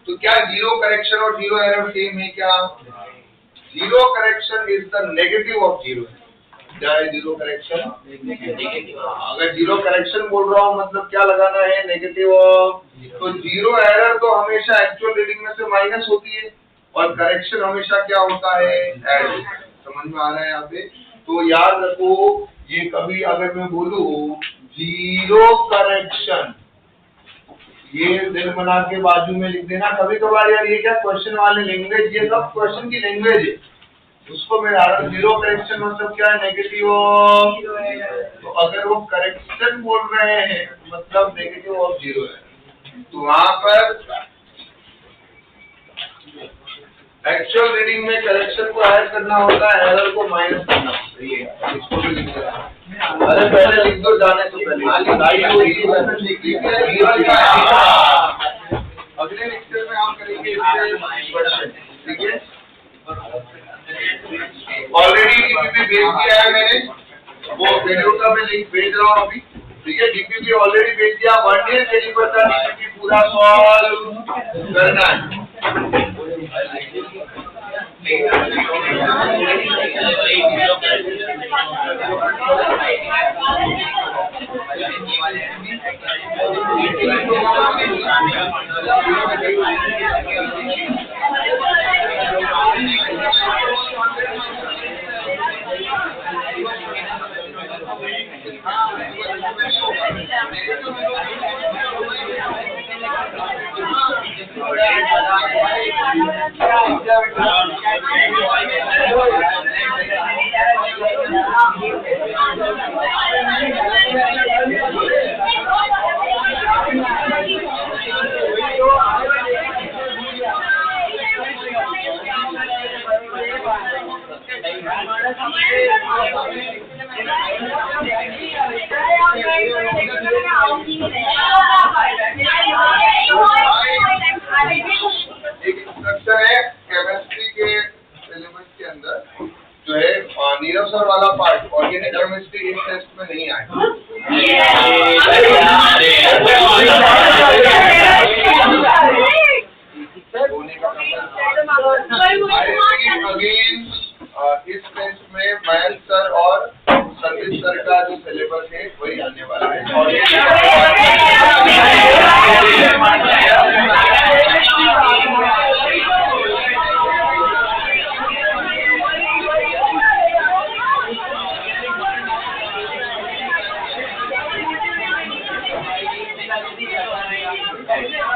तो क्या जीरो करेक्शन और जीरो एरर सेम है क्या? Zero correction is the negative of zero. क्या है जीरो करेक्शन? अगर जीरो करेक्शन बोल रहा हूँ मतलब क्या लगाना है? Negative of. तो जीरो एरर तो हमेशा एक्चुअल रीडिंग में से माइनस होती है और करेक्शन हमेशा क्या होता है? ऐड। समझ में आ रहा है यहाँ पे? तो याद रखो, ये कभी अगर मैं बोलूँ जीरो करेक्शन, ये दिल बना के बाजू में लिख देना। कभी कभार यार ये क्या क्वेश्चन वाले लैंग्वेज, ये सब क्वेश्चन की लैंग्वेज है, उसको मैं जीरो करेक्शन मतलब क्या है? Negative of. तो अगर वो करेक्शन बोल रहे हैं मतलब नेगेटिव ऑफ जीरो है, तो वहां पर एक्चुअल रीडिंग में करेक्शन को ऐड करना होता है, एरर को माइनस करना होता है। इसको भी लिख देना। अरे पहले लिख दो जाने से पहले। अगले लेक्चर में हम करेंगे क्वेश्चन, ठीक है? ऑलरेडी डीपीपी भेज दिया है मैंने, वो वीडियो का मैं लिंक भेज रहा हूँ अभी, ठीक है? डीपीपी ऑलरेडी भेज दिया। 1 ईयर कैलिपर का डीपीपी पूरा सॉल्व करना है। एक इंस्ट्रक्शन है केमिस्ट्री के सिलेबस के अंदर जो है नीरव सर वाला पार्ट, ऑर्गेनिक केमिस्ट्री इस टेस्ट में नहीं आएगा। अगेन इस टेस्ट में मयंक सर और संदीप सर का जो सिलेबस है वही आने वाला है। Thank you.